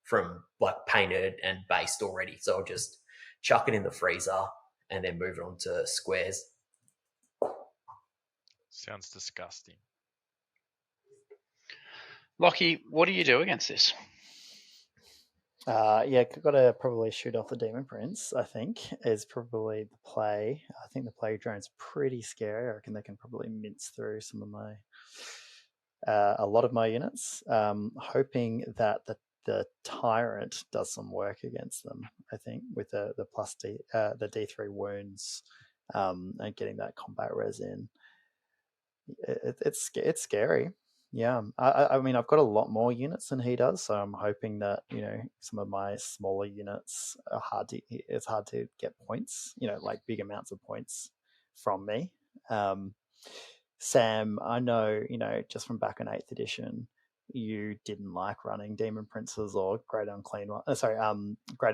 from like painted and based already. So I'll just chuck it in the freezer and then move it on to squares. Sounds disgusting. Lockie, what do you do against this? Got to probably shoot off the Demon Prince, I think, is probably the play. I think the plague drone's pretty scary. I reckon they can probably mince through some of my a lot of my units. Hoping that the Tyrant does some work against them, I think, with the D3 wounds and getting that combat res in. It's scary. Yeah, I mean, I've got a lot more units than he does, so I'm hoping that some of my smaller units it's hard to get points, like big amounts of points from me. Sam, I know, just from back in 8th edition, you didn't like running Demon Princes or Greater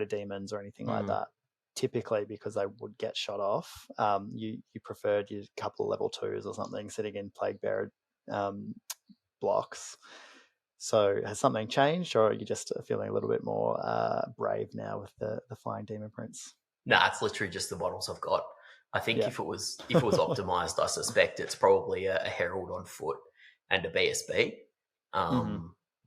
Demons or anything like that, typically because they would get shot off. You preferred your couple of level 2s or something sitting in Plague Bearer blocks. So has something changed, or are you just feeling a little bit more brave now with the Flying Demon Prince? Nah, it's literally just the models I've got. I think if it was optimized, I suspect it's probably a Herald on foot and a BSB,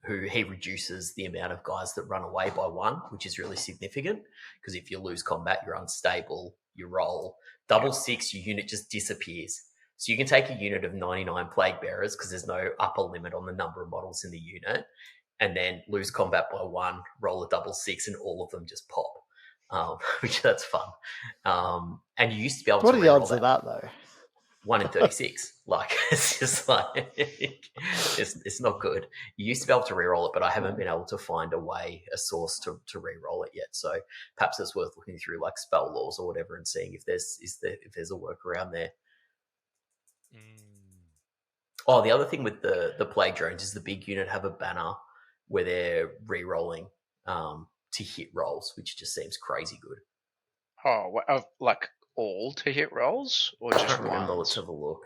who he reduces the amount of guys that run away by 1, which is really significant, because if you lose combat, you're unstable, you roll. 6, your unit just disappears. So you can take a unit of 99 Plague Bearers, because there's no upper limit on the number of models in the unit, and then lose combat by 1, roll a 6, and all of them just pop. Which that's fun. And you used to be able to. What are the odds of that, though? 1 in 36. Like, it's just like, it's not good. You used to be able to reroll it, but I haven't been able to find a source to reroll it yet. So perhaps it's worth looking through like spell laws or whatever and seeing if there's a workaround there. Oh, the other thing with the plague drones is the big unit have a banner where they're re-rolling to hit rolls, which just seems crazy good. Oh, like all to hit rolls or I just can't remember. ones? Let's have a look.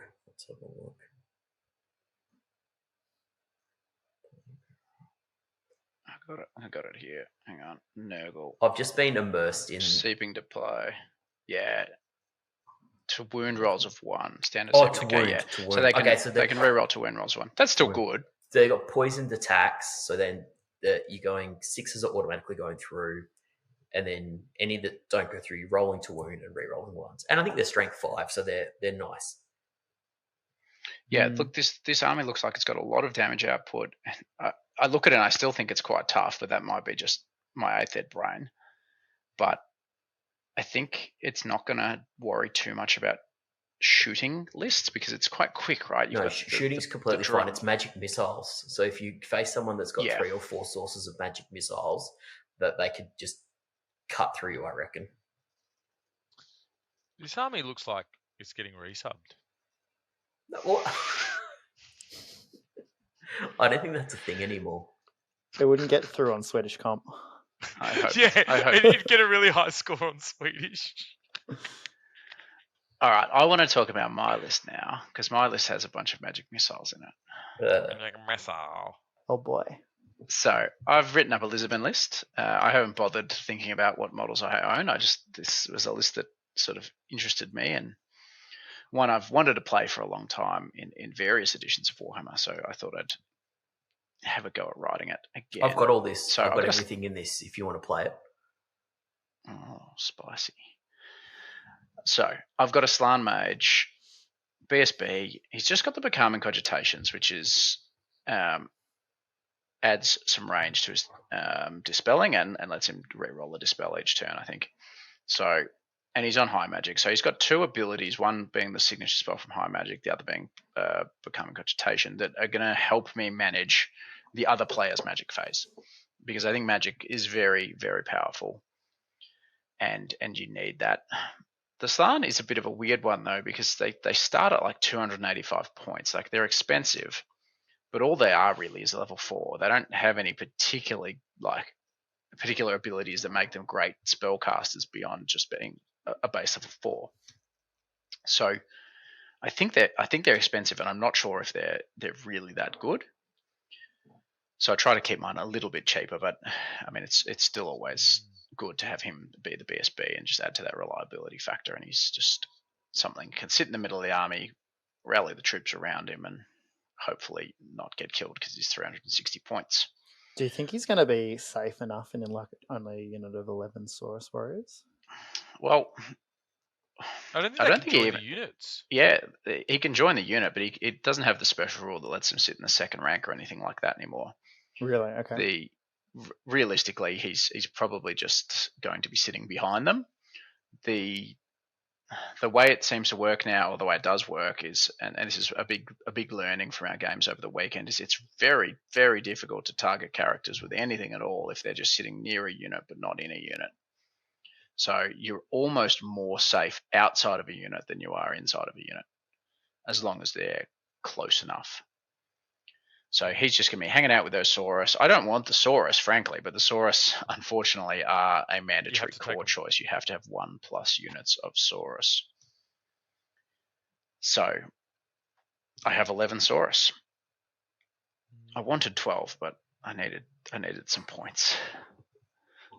I got it here. Hang on. Nurgle. I've just been immersed in Seeping to play. Yeah. To wound rolls of 1. Standard to seeping. wound. Okay, yeah. To wound. So they can okay, so they can reroll to wound rolls 1. That's still good. They got poisoned attacks, so then you're going 6s are automatically going through, and then any that don't go through, you're rolling to wound and re-rolling 1s. And I think they're strength 5, so they're nice. Yeah, look, this army looks like it's got a lot of damage output. I look at it and I still think it's quite tough, but that might be just my 8th ed brain. But I think it's not going to worry too much about shooting lists because it's quite quick, right? No, shooting's completely fine. It's magic missiles. So if you face someone that's got 3 or 4 sources of magic missiles, that they could just cut through you, I reckon. This army looks like it's getting resubbed. Well, I don't think that's a thing anymore. It wouldn't get through on Swedish comp. I hope. It'd get a really high score on Swedish. All right, I want to talk about my list now because my list has a bunch of magic missiles in it. Magic missile. Oh boy. So I've written up a Lizardmen list. I haven't bothered thinking about what models I own. This was a list that sort of interested me and one I've wanted to play for a long time in various editions of Warhammer. So I thought I'd have a go at writing it again. I've got all this. So I've got everything in this if you want to play it. Oh, spicy. So I've got a Slann Mage, BSB. He's just got the Becoming Cogitations, which is adds some range to his dispelling and lets him reroll the dispel each turn, I think. So, and he's on high magic. So he's got 2 abilities, one being the signature spell from high magic, the other being Becoming Cogitation, that are going to help me manage the other player's magic phase. Because I think magic is very, very powerful. And you need that. The Slann is a bit of a weird one though, because they start at like 285 points. Like they're expensive, but all they are really is level 4. They don't have any particular abilities that make them great spellcasters beyond just being a base level 4. So I think they're expensive, and I'm not sure if they're really that good. So I try to keep mine a little bit cheaper, but I mean it's still always good to have him be the BSB and just add to that reliability factor. And he's just something can sit in the middle of the army, rally the troops around him, and hopefully not get killed because he's 360 points. Do you think he's going to be safe enough in like only a unit of 11 Saurus Warriors? Well, I don't think he can join the units. Yeah, he can join the unit, but it doesn't have the special rule that lets him sit in the second rank or anything like that anymore. Really? Okay. Realistically, he's probably just going to be sitting behind them. The way it seems to work now, or the way it does work, is, and this is a big learning from our games over the weekend, is it's very, very difficult to target characters with anything at all if they're just sitting near a unit but not in a unit. So you're almost more safe outside of a unit than you are inside of a unit, as long as they're close enough. So he's just going to be hanging out with those Saurus. I don't want the Saurus, frankly, but the Saurus, unfortunately, are a mandatory core choice. You have to have 1+ units of Saurus. So I have 11 Saurus. I wanted 12, but I needed some points.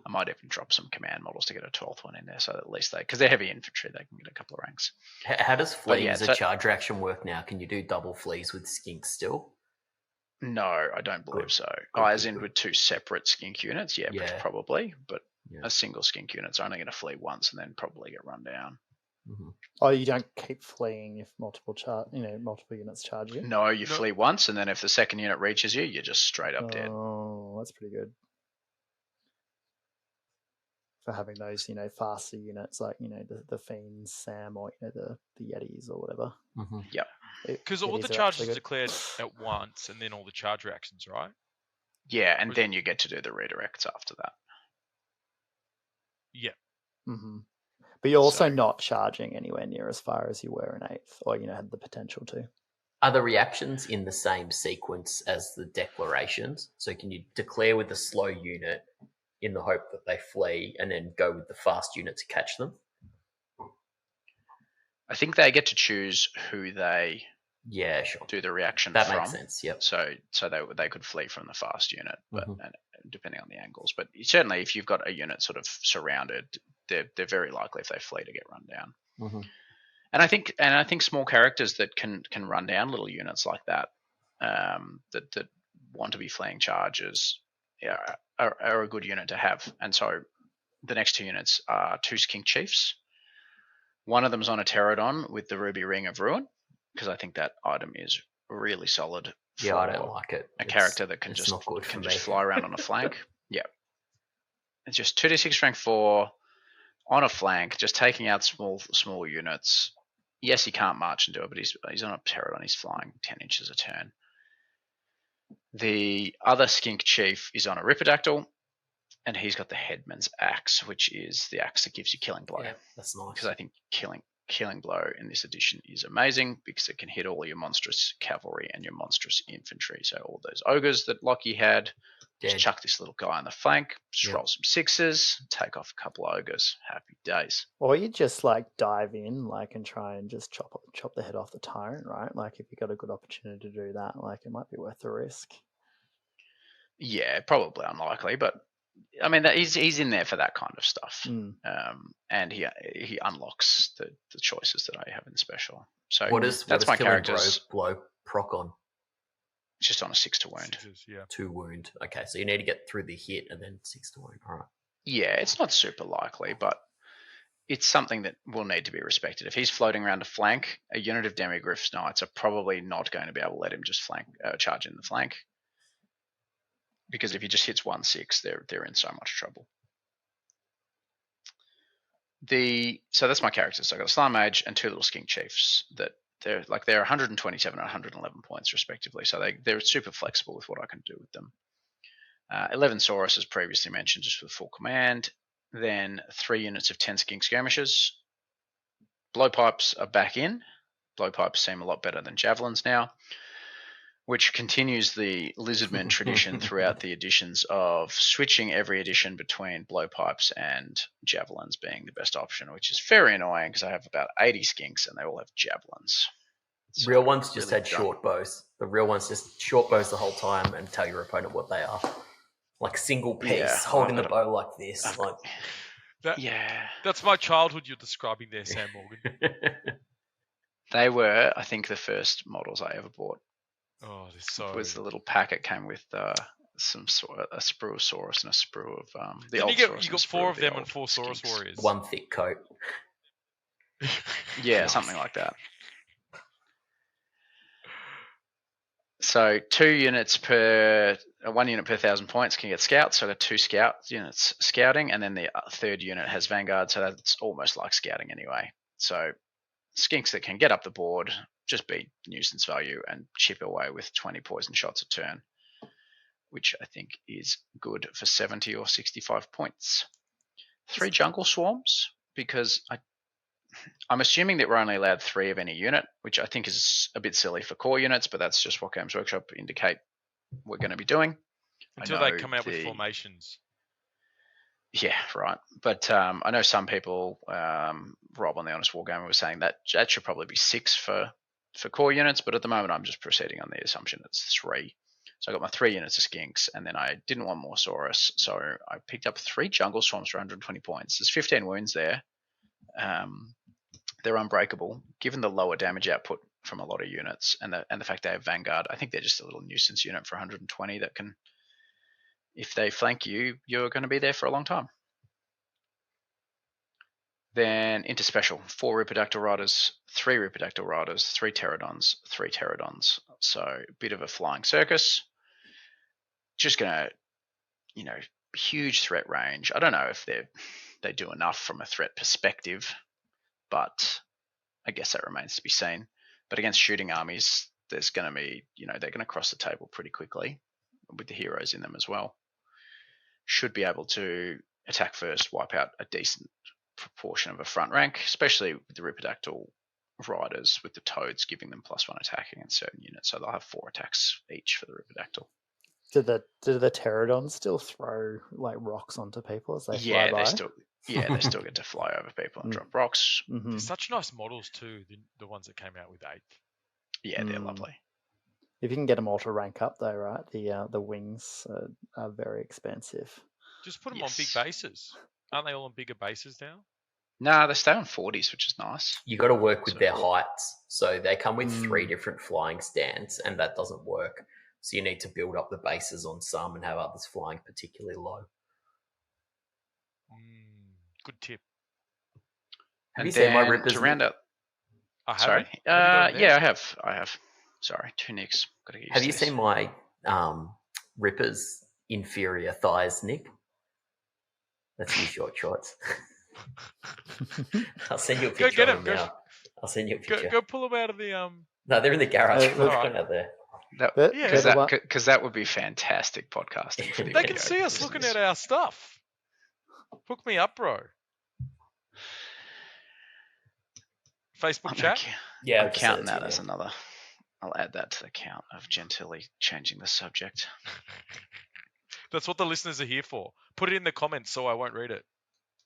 I might even drop some command models to get a 12th one in there, so that at least because they're heavy infantry, they can get a couple of ranks. How does fleeing as a charge reaction work now? Can you do double fleas with skinks still? No, I don't believe so. As in with 2 separate skink units, yeah. Probably, but a single skink unit's only going to flee once and then probably get run down. Mm-hmm. Oh, you don't keep fleeing if multiple units charge you? No, you flee once, and then if the second unit reaches you, you're just straight up dead. Oh, that's pretty good. for having those, faster units like, the Fiends, Sam, or, the Yetis or whatever. Mm-hmm. Because all the Yetis are charges actually are good. declared at once, and then all the charge reactions, right? Yeah, and then you get to do the redirects after that. Yeah. Mm-hmm. But you're also So- not charging anywhere near as far as you were in 8th, or, had the potential to. Are the reactions in the same sequence as the declarations? So can you declare with a slow unit in the hope that they flee and then go with the fast unit to catch them? I think they get to choose who they Yeah, sure. do the reaction That from. makes sense, yep. So they could flee from the fast unit, but Mhm. and depending on the angles. But certainly, if you've got a unit sort of surrounded, they're very likely if they flee to get run down. Mm-hmm. And I think small characters that can run down little units like that, that want to be fleeing charges, are a good unit to have. And so the next 2 units are 2 Skink Chiefs. One of them's on a Pterodon with the Ruby Ring of Ruin, because I think that item is really solid. Yeah, I don't like it. A character that can just fly around on a flank. Yeah, it's just 2d6 rank 4 on a flank, just taking out small units. Yes, he can't march and do it, but he's on a Pterodon. He's flying 10 inches a turn. The other Skink Chief is on a Ripidactyl, and he's got the Headman's Axe, which is the axe that gives you Killing Blow. Yeah, that's nice. Because I think Killing Blow in this edition is amazing because it can hit all your monstrous cavalry and your monstrous infantry. So all those ogres that Lockie had, just chuck this little guy on the flank, just roll some 6s, take off a couple of ogres. Happy days. Or you just dive in and try and just chop the head off the tyrant, right? Like if you got a good opportunity to do that, it might be worth the risk. Yeah, probably unlikely, but I mean he's in there for that kind of stuff. And he unlocks the choices that I have in special. So that's my character's blow proc on. It's just on a 6 to wound. 2 wound. Okay, so you need to get through the hit and then 6 to wound. All right. Yeah, it's not super likely, but it's something that will need to be respected. If he's floating around a flank, a unit of Demigryph's Knights are probably not going to be able to let him just charge in the flank. Because if he just hits 1/6, they're in so much trouble. So that's my characters. So I've got a Slar Mage and 2 little Skink Chiefs that they're 127 and 111 points respectively. So they're super flexible with what I can do with them. 11 Saurus, as previously mentioned, just with full command. Then 3 units of 10 Skink Skirmishers. Blowpipes are back in. Blowpipes seem a lot better than Javelins now, which continues the Lizardmen tradition throughout the editions of switching every edition between Blowpipes and Javelins being the best option, which is very annoying because I have about 80 Skinks and they all have Javelins. So real ones just had short bows. The real ones just short bows the whole time and tell your opponent what they are. Like single piece, holding the bow like this. That's my childhood you're describing there, Sam Morgan. They were, I think, the first models I ever bought. Oh, they're so... was the little packet came with a sprue of Saurus and a sprue of the old Saurus. You got 4 of them and 4 Saurus warriors. 1 thick coat. Yeah, something like that. So 1 unit per 1,000 points can get scouts. So I got 2 scout units scouting, and then the 3rd unit has Vanguard. So that's almost like scouting anyway. So skinks that can get up the board, just beat nuisance value and chip away with 20 poison shots a turn, which I think is good for 70 or 65 points. 3 jungle swarms, because I'm assuming that we're only allowed 3 of any unit, which I think is a bit silly for core units, but that's just what Games Workshop indicate we're going to be doing. Until they come out with formations. Yeah, right. But I know some people, Rob on the Honest Wargamer was saying that should probably be 6 for core units, but at the moment I'm just proceeding on the assumption it's 3. So I got my 3 units of Skinks, and then I didn't want more Saurus, so I picked up 3 Jungle Swarms for 120 points. There's 15 wounds there. They're unbreakable. Given the lower damage output from a lot of units and the fact they have Vanguard, I think they're just a little nuisance unit for 120 that can, if they flank you, you're going to be there for a long time. Then into special, 4 Ripidactyl Riders, 3 Ripidactyl Riders, 3 Pterodons, 3 Pterodons. So a bit of a flying circus. Just going to, huge threat range. I don't know if they're they do enough from a threat perspective, but I guess that remains to be seen. But against shooting armies, there's going to be, they're going to cross the table pretty quickly with the heroes in them as well. Should be able to attack first, wipe out a decent proportion of a front rank, especially with the Ripidactyl riders, with the toads giving them +1 attack against certain units. So they'll have 4 attacks each for the Ripidactyl. Do the pterodons still throw like rocks onto people as they fly by? They still get to fly over people and drop rocks. Mm-hmm. They're such nice models too. The ones that came out with 8th. Yeah, they're lovely. If you can get them all to rank up, though, right? The wings are very expensive. Just put them on big bases. Aren't they all on bigger bases now? Nah, they stay on 40s, which is nice. You got to work with their heights. So they come with 3 different flying stands, and that doesn't work. So you need to build up the bases on some and have others flying particularly low. Good tip. Have you seen my rippers? To round out, Sorry. I have. Sorry, 2 nicks. Have you seen my rippers' inferior thighs, Nick? That's your short shorts. I'll send you a picture. Go get them. I'll send you a picture. Go pull them out of the No, they're in the garage. Right. Out there. Because that would be fantastic podcasting. For the they can see us looking at our stuff. Hook me up, bro. Facebook chat. I'm counting that as another. I'll add that to the count of gentilly changing the subject. That's what the listeners are here for. Put it in the comments so I won't read it.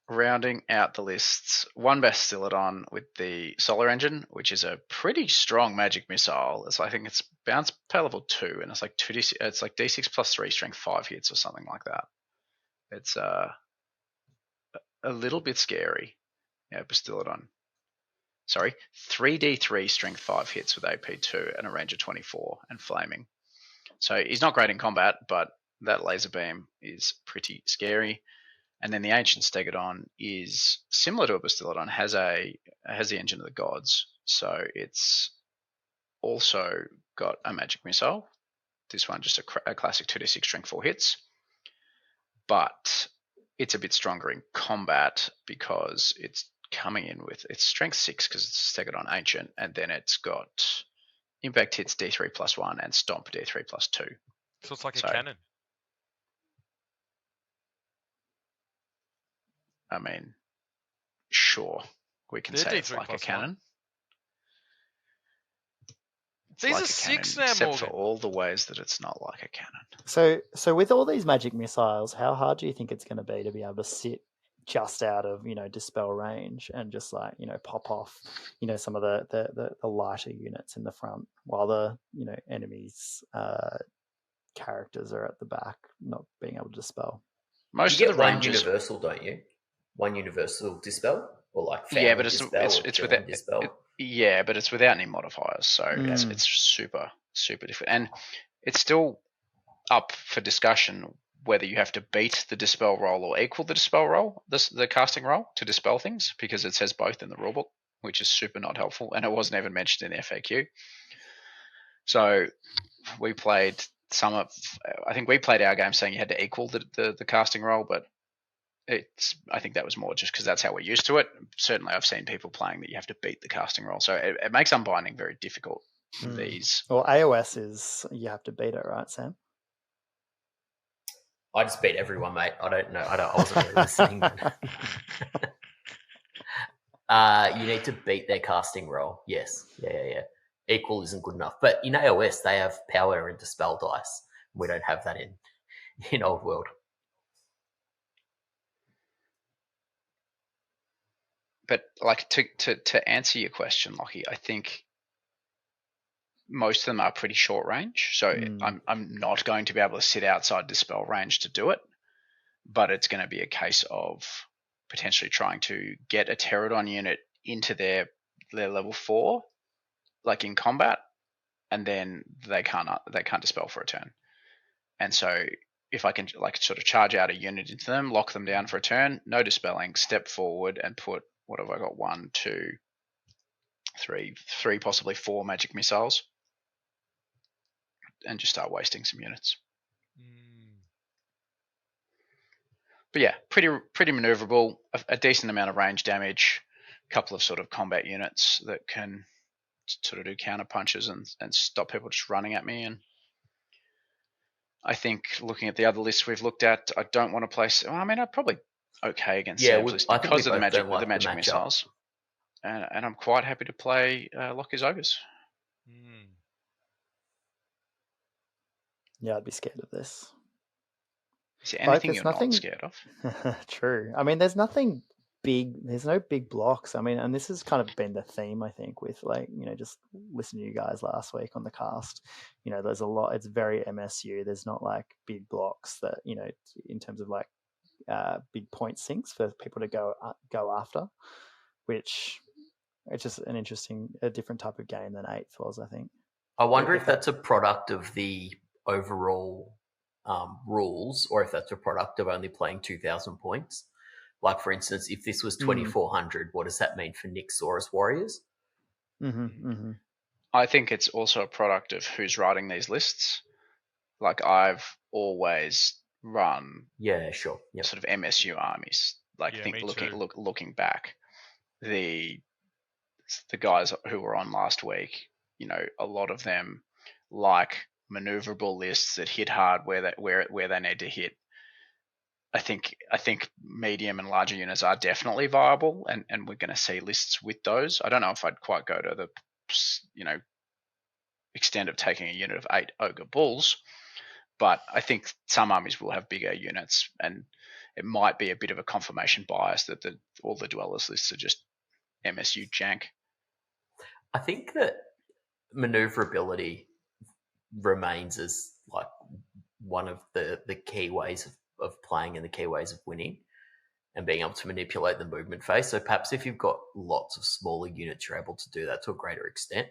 Rounding out the lists, 1 Bastillodon with the Solar Engine, which is a pretty strong magic missile. I think it's bounce per level 2, and it's like 2d. It's like d6 +3 strength 5 hits or something like that. It's a little bit scary. Yeah, Bastillodon. Sorry, 3d3 strength 5 hits with AP2 and a range of 24 and flaming. So he's not great in combat, but that laser beam is pretty scary. And then the Ancient Stegodon is similar to a Bastillodon, has the Engine of the Gods. So it's also got a magic missile. This one just a classic 2d6 strength 4 hits. But it's a bit stronger in combat because it's coming in with its strength 6 because it's Stegodon Ancient, and then it's got impact hits D3 +1 and stomp D3 +2. So it's like a cannon. I mean, sure, we can say it's like a cannon. These are 6 now, except Morgan. for all the ways that it's not like a cannon. So with all these magic missiles, how hard do you think it's going to be able to sit just out of dispel range and just pop off some of the lighter units in the front while the enemies characters are at the back not being able to dispel? Most of the ranges universal, don't you? One universal dispel, or like but it's without dispel. But it's without any modifiers, so it's super different, and it's still up for discussion whether you have to beat the dispel roll or equal the dispel roll, the casting roll, to dispel things, because it says both in the rulebook, which is super not helpful, and it wasn't even mentioned in the FAQ. So we played I think we played our game saying you had to equal the casting roll, but I think that was more just because that's how we're used to it. Certainly I've seen people playing that you have to beat the casting roll, so it makes unbinding very difficult. These. Well, AOS is you have to beat it, right, Sam? I just beat everyone, mate. I don't know. I wasn't really listening. You need to beat their casting roll. Yes. Yeah. Equal isn't good enough. But in AOS, they have power and dispel dice. We don't have that in Old World. But like to answer your question, Lockie, I think most of them are pretty short range. So I'm not going to be able to sit outside dispel range to do it. But it's going to be a case of potentially trying to get a Pterodon unit into their level 4, like in combat, and then they can't dispel for a turn. And so if I can sort of charge out a unit into them, lock them down for a turn, no dispelling, step forward and put, what have I got? 1, 2, 3, possibly 4 magic missiles, and just start wasting some units. But yeah, pretty maneuverable. A decent amount of range damage. A couple of sort of combat units that can sort of do counter punches and stop people just running at me. And I think looking at the other lists we've looked at, I don't want to play. Well, I mean, I'm probably okay against Sam's list I think we because of the both don't like magic the matchup. missiles, and I'm quite happy to play Lockie's Ogres. Yeah, I'd be scared of this. Is there anything you're not scared of? True. I mean, there's nothing big. There's no big blocks. I mean, and this has kind of been the theme, I think, with like, just listening to you guys last week on the cast. There's a lot. It's very MSU. There's not like big blocks that, in terms of like big point sinks for people to go after, which it's just a different type of game than 8th was, I think. I wonder if that's a product of the overall rules, or if that's a product of only playing 2,000 points. Like, for instance, if this was 2,400, what does that mean for Nyxaurus Warriors? I think it's also a product of who's writing these lists. Like, I've always run sort of MSU armies. Like, looking back, the guys who were on last week, a lot of them like maneuverable lists that hit hard where they need to hit. I think medium and larger units are definitely viable, and we're going to see lists with those. I don't know if I'd quite go to the extent of taking a unit of 8 Ogre Bulls, but I think some armies will have bigger units, and it might be a bit of a confirmation bias that all the Dwellers lists are just MSU jank. I think that maneuverability remains as like one of the key ways of playing and the key ways of winning, and being able to manipulate the movement phase. So perhaps if you've got lots of smaller units, you're able to do that to a greater extent.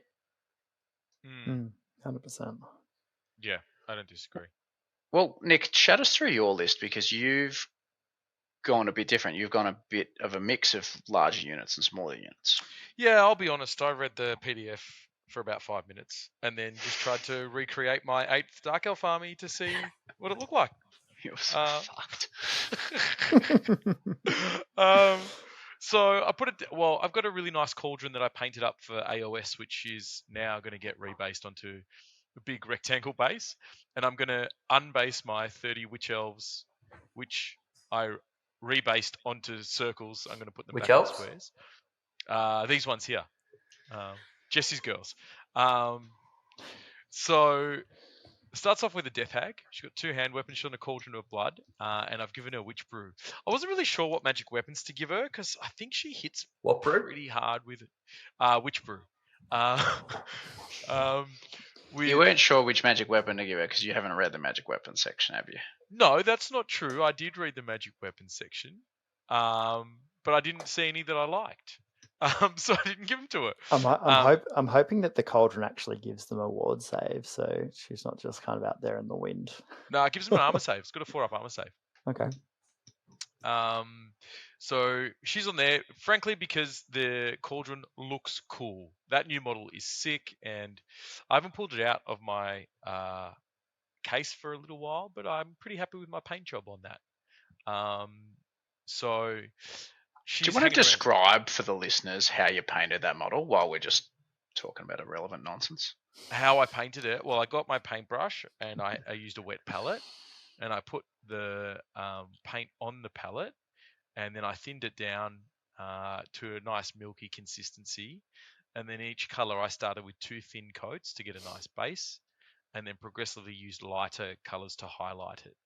100%. Yeah, I don't disagree. Well, Nick, chat us through your list, because you've gone a bit different. You've gone a bit of a mix of larger units and smaller units. Yeah, I'll be honest. I read the PDF for about 5 minutes and then just tried to recreate my 8th Dark Elf army to see what it looked like. You're so fucked. So I put it. Well, I've got a really nice cauldron that I painted up for AOS, which is now going to get rebased onto a big rectangle base, and I'm going to unbase my 30 Witch Elves, which I rebased onto circles. I'm going to put them back in squares. These ones here, Jesse's girls. So it starts off with a Death Hag. She's got 2 hand weapons. She's on a Cauldron of Blood, and I've given her Witch Brew. I wasn't really sure what magic weapons to give her, because I think she hits pretty hard with Witch Brew. You weren't sure which magic weapon to give her because you haven't read the magic weapon section, have you? No, that's not true. I did read the magic weapon section, but I didn't see any that I liked. So I didn't give them to her. I'm hoping that the cauldron actually gives them a ward save, so she's not just kind of out there in the wind. No, it gives them an armor save. It's got a 4-up armor save. Okay. So she's on there, frankly, because the cauldron looks cool. That new model is sick, and I haven't pulled it out of my case for a little while, but I'm pretty happy with my paint job on that. So do you want to describe for the listeners how you painted that model while we're just talking about irrelevant nonsense? How I painted it? Well, I got my paintbrush and I used a wet palette, and I put the paint on the palette, and then I thinned it down to a nice milky consistency. And then each color I started with 2 thin coats to get a nice base, and then progressively used lighter colors to highlight it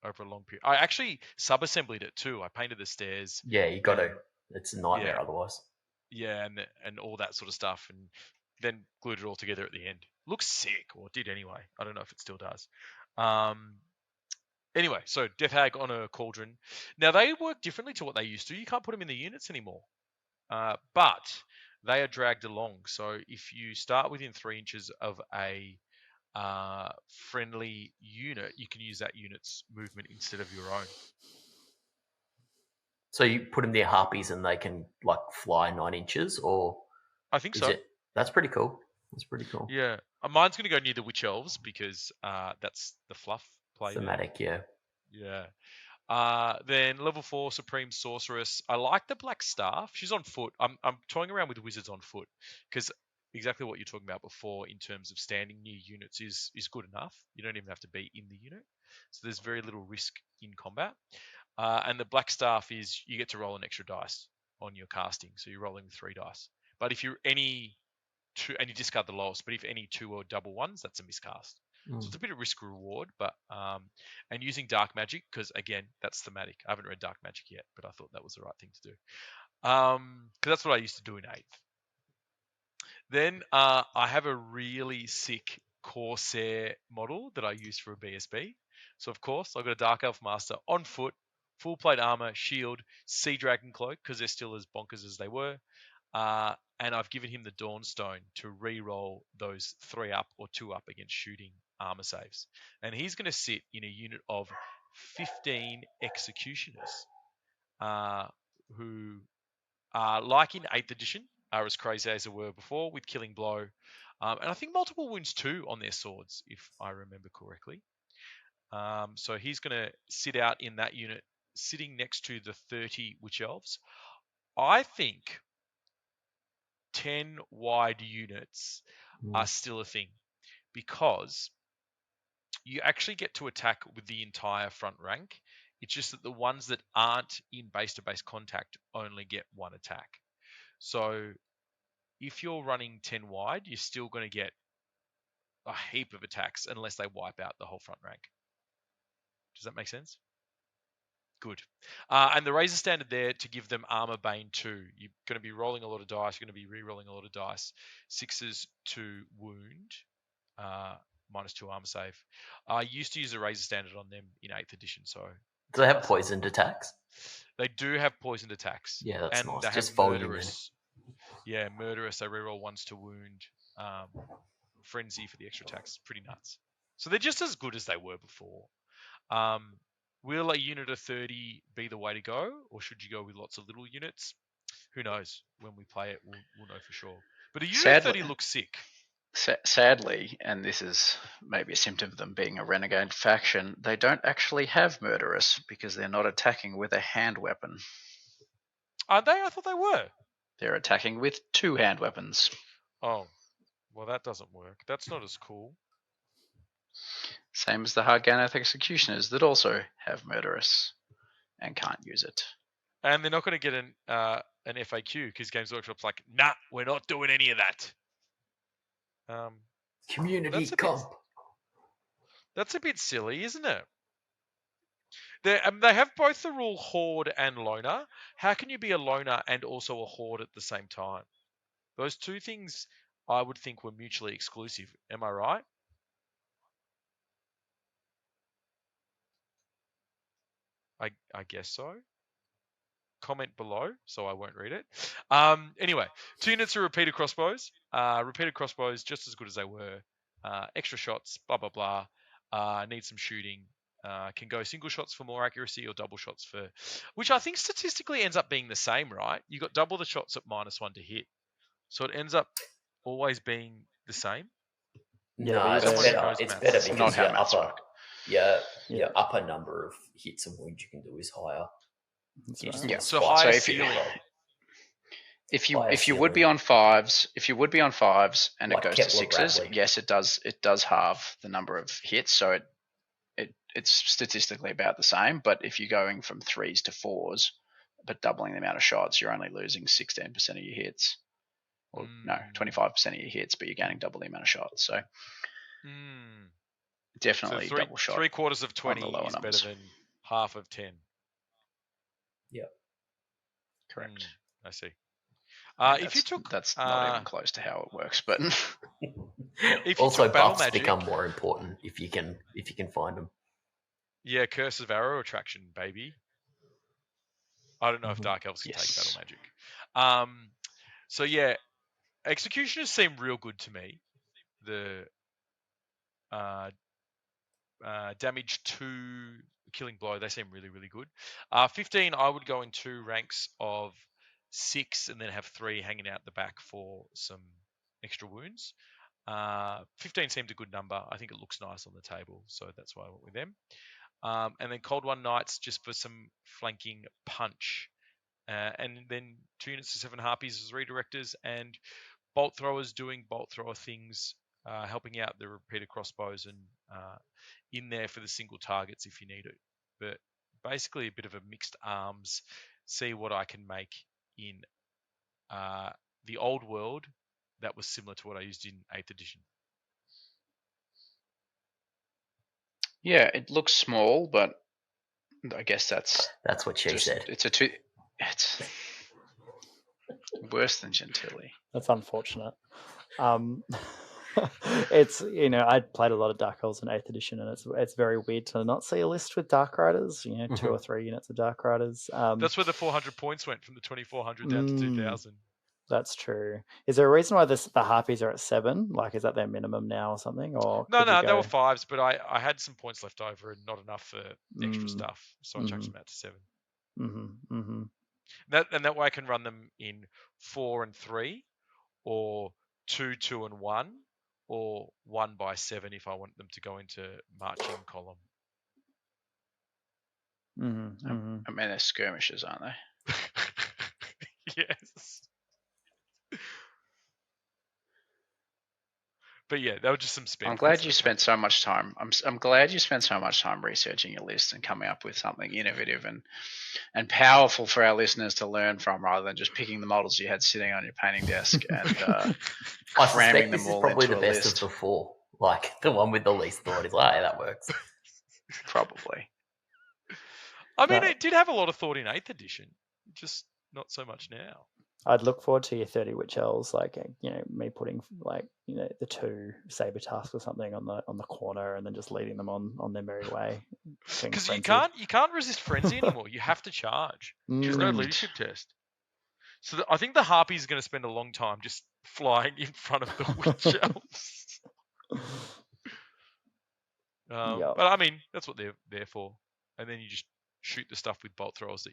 over a long period. I actually sub-assembled it too. I painted the stairs. Yeah, you got to. It's a nightmare otherwise. Yeah, and all that sort of stuff, and then glued it all together at the end. Looks sick, or it did anyway. I don't know if it still does. Anyway, so Death Hag on a cauldron. Now, they work differently to what they used to. You can't put them in the units anymore. But they are dragged along. So if you start within 3 inches of a friendly unit, you can use that unit's movement instead of your own. So you put them near harpies and they can like fly 9 inches, or I think so. That's pretty cool. Yeah, mine's going to go near the Witch Elves because that's the fluff play. Thematic, yeah. Yeah. Then level 4 Supreme Sorceress. I like the Black Staff. She's on foot. I'm toying around with wizards on foot because exactly what you're talking about before in terms of standing near units is good enough. You don't even have to be in the unit, so there's very little risk in combat. And the Black Staff is you get to roll an extra dice on your casting, so you're rolling with 3 dice. But if you're any two, and you discard the lowest, but if any 2 or double ones, that's a miscast. So it's a bit of risk reward, but and using dark magic because again that's thematic. I haven't read dark magic yet, but I thought that was the right thing to do because that's what I used to do in 8th. Then I have a really sick Corsair model that I use for a BSB. So of course I've got a Dark Elf Master on foot, full plate armor, shield, Sea Dragon cloak because they're still as bonkers as they were. And I've given him the Dawnstone to re-roll those 3 up or 2 up against shooting armor saves. And he's going to sit in a unit of 15 Executioners who are, like in 8th edition, are as crazy as they were before with Killing Blow. And I think multiple wounds too on their swords, if I remember correctly. So he's going to sit out in that unit, sitting next to the 30 Witch Elves. I think 10 wide units are still a thing because you actually get to attack with the entire front rank. It's just that the ones that aren't in base-to-base contact only get 1 attack. So if you're running 10 wide, you're still going to get a heap of attacks unless they wipe out the whole front rank. Does that make sense? Good. And the Razor Standard there to give them Armor Bane 2. You're going to be rolling a lot of dice. You're going to be re-rolling a lot of dice. 6s to wound, -2 armor save. I used to use a Razor Standard on them in 8th edition. So Do they have poisoned attacks? They do have poisoned attacks. Yeah, that's and nice. They have just volume murderous. Yeah, murderous. They reroll 1s to wound. Frenzy for the extra attacks. Pretty nuts. So they're just as good as they were before. Will a unit of 30 be the way to go, or should you go with lots of little units? Who knows? When we play it, we'll know for sure. But a unit of 30 looks sick. Sadly, and this is maybe a symptom of them being a renegade faction, they don't actually have murderous because they're not attacking with a hand weapon. Aren't they? I thought they were. They're attacking with 2 hand weapons. Oh, well, that doesn't work. That's not as cool. Same as the Harganath Executioners that also have murderous and can't use it. And they're not going to get an FAQ because Games Workshop's like, nah, we're not doing any of that. Community comp. That's a bit silly, isn't it? They have both the rule Horde and Loner. How can you be a Loner and also a Horde at the same time? Those two things I would think were mutually exclusive. Am I right? I guess so. Comment below, so I won't read it. Anyway, 2 units of repeated crossbows. Repeated crossbows, just as good as they were. Extra shots, blah, blah, blah. Need some shooting. Can go single shots for more accuracy or double shots for... Which I think statistically ends up being the same, right? You got double the shots at -1 to hit. So it ends up always being the same. No, it's better. It's better because your upper number of hits and wounds you can do is higher. Right. Yeah. So higher ceiling. If you would be on 5s, and like it goes to 6s, Bradley. Yes, it does halve the number of hits, so it's statistically about the same. But if you're going from 3s to 4s, but doubling the amount of shots, you're only losing 16% of your hits. Or no, 25% of your hits, but you're gaining double the amount of shots. So definitely double shot. 3/4 of 20 is better than half of 10. Yeah, correct. I see. If you took that's not even close to how it works, but if you also buffs magic, become more important if you can find them. Yeah, Curse of Arrow Attraction, baby. I don't know if Dark Elves can take battle magic. So yeah, Executioners seem real good to me. The damage to Killing Blow, they seem really, really good. 15, I would go in 2 ranks of 6 and then have 3 hanging out the back for some extra wounds. 15 seemed a good number. I think it looks nice on the table, so that's why I went with them. and then Cold One Knights just for some flanking punch. And then 2 units of 7 Harpies as redirectors, and bolt throwers doing bolt thrower things, helping out the repeater crossbows and in there for the single targets if you need it. But basically a bit of a mixed arms, see what I can make in the old world that was similar to what I used in 8th edition. Yeah, it looks small, but I guess that's what she said. It's worse than Gentilly. That's unfortunate. It's I played a lot of Dark Elves in 8th edition, and it's very weird to not see a list with Dark Riders. 2 or 3 units of Dark Riders. That's where the 400 points went from the 2,400 down to 2,000. That's true. Is there a reason why the Harpies are at 7? Like, is that their minimum now or something? Or no, they were 5s, but I had some points left over and not enough for extra stuff, so I chucked them out to 7. That way I can run them in 4 and 3, or 2, 2 and 1, or 1 by 7 if I want them to go into marching column. I mean, they're skirmishers, aren't they? Yes. But yeah, they were just some spam. I'm glad you spent so much time. I'm glad you spent so much time researching your list and coming up with something innovative and powerful for our listeners to learn from, rather than just picking the models you had sitting on your painting desk and I cramming suspect them this all is probably into the a best list. of the 4. Like the one with the least thought is like, hey, that works. Probably. I mean, it did have a lot of thought in 8th edition, just not so much now. I'd look forward to your 30 Witch Elves, like me putting the 2 Saber Tusks or something on the corner, and then just leading them on their merry way. Because you can't resist frenzy anymore. You have to charge. There's no leadership test. So I think the Harpy is going to spend a long time just flying in front of the Witch Elves. But I mean, that's what they're there for. And then you just shoot the stuff with bolt throwers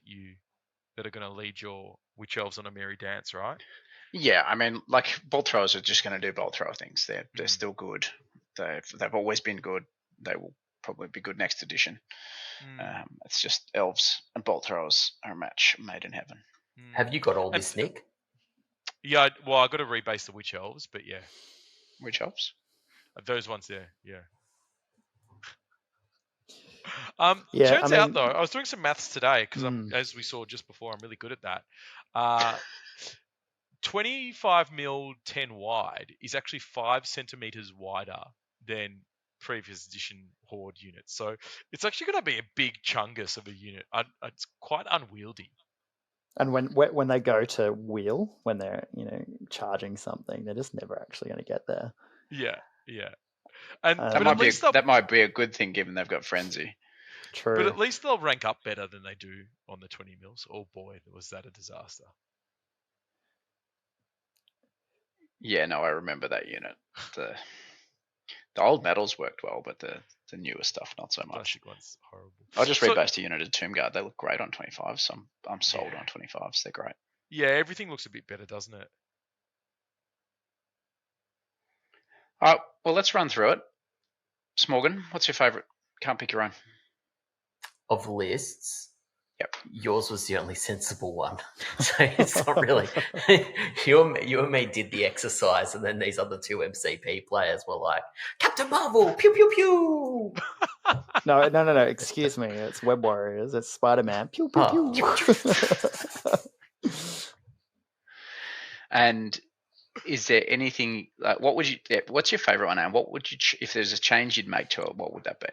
that are going to lead your Witch Elves on a merry dance, right? Yeah, I mean, like, bolt throwers are just going to do bolt thrower things. They're still good. They've always been good. They will probably be good next edition. It's just elves and bolt throwers are a match made in heaven. Have you got all this, Nick? Yeah, well, I got to rebase the Witch Elves, but yeah. Witch Elves? Those ones there, yeah. Yeah, turns out though, I was doing some maths today because as we saw just before, I'm really good at that. 25 mil 10 wide is actually 5 centimeters wider than previous edition Horde units. So it's actually going to be a big chungus of a unit. It's quite unwieldy. And when they go to wheel, when they're charging something, they're just never actually going to get there. Yeah, yeah. And that might be a good thing given they've got frenzy. True. But at least they'll rank up better than they do on the 20 mils. Oh boy, was that a disaster. Yeah, no, I remember that unit. The old metals worked well, but the newer stuff not so much. Plastic one's horrible. I just rebased a unit of Tomb Guard. They look great on 25s. So I'm sold on 25s. They're great. Yeah, everything looks a bit better, doesn't it? All right, well, let's run through it. Smorgan, what's your favourite? Can't pick your own. Of the lists, yep, yours was the only sensible one. So it's not really. you and me did the exercise, and then these other 2 MCP players were like, Captain Marvel, pew pew pew. No. Excuse me, it's Web Warriors. It's Spider-Man. Pew pew pew. And is there anything like what's your favourite one, and what would you if there's a change you'd make to it? What would that be?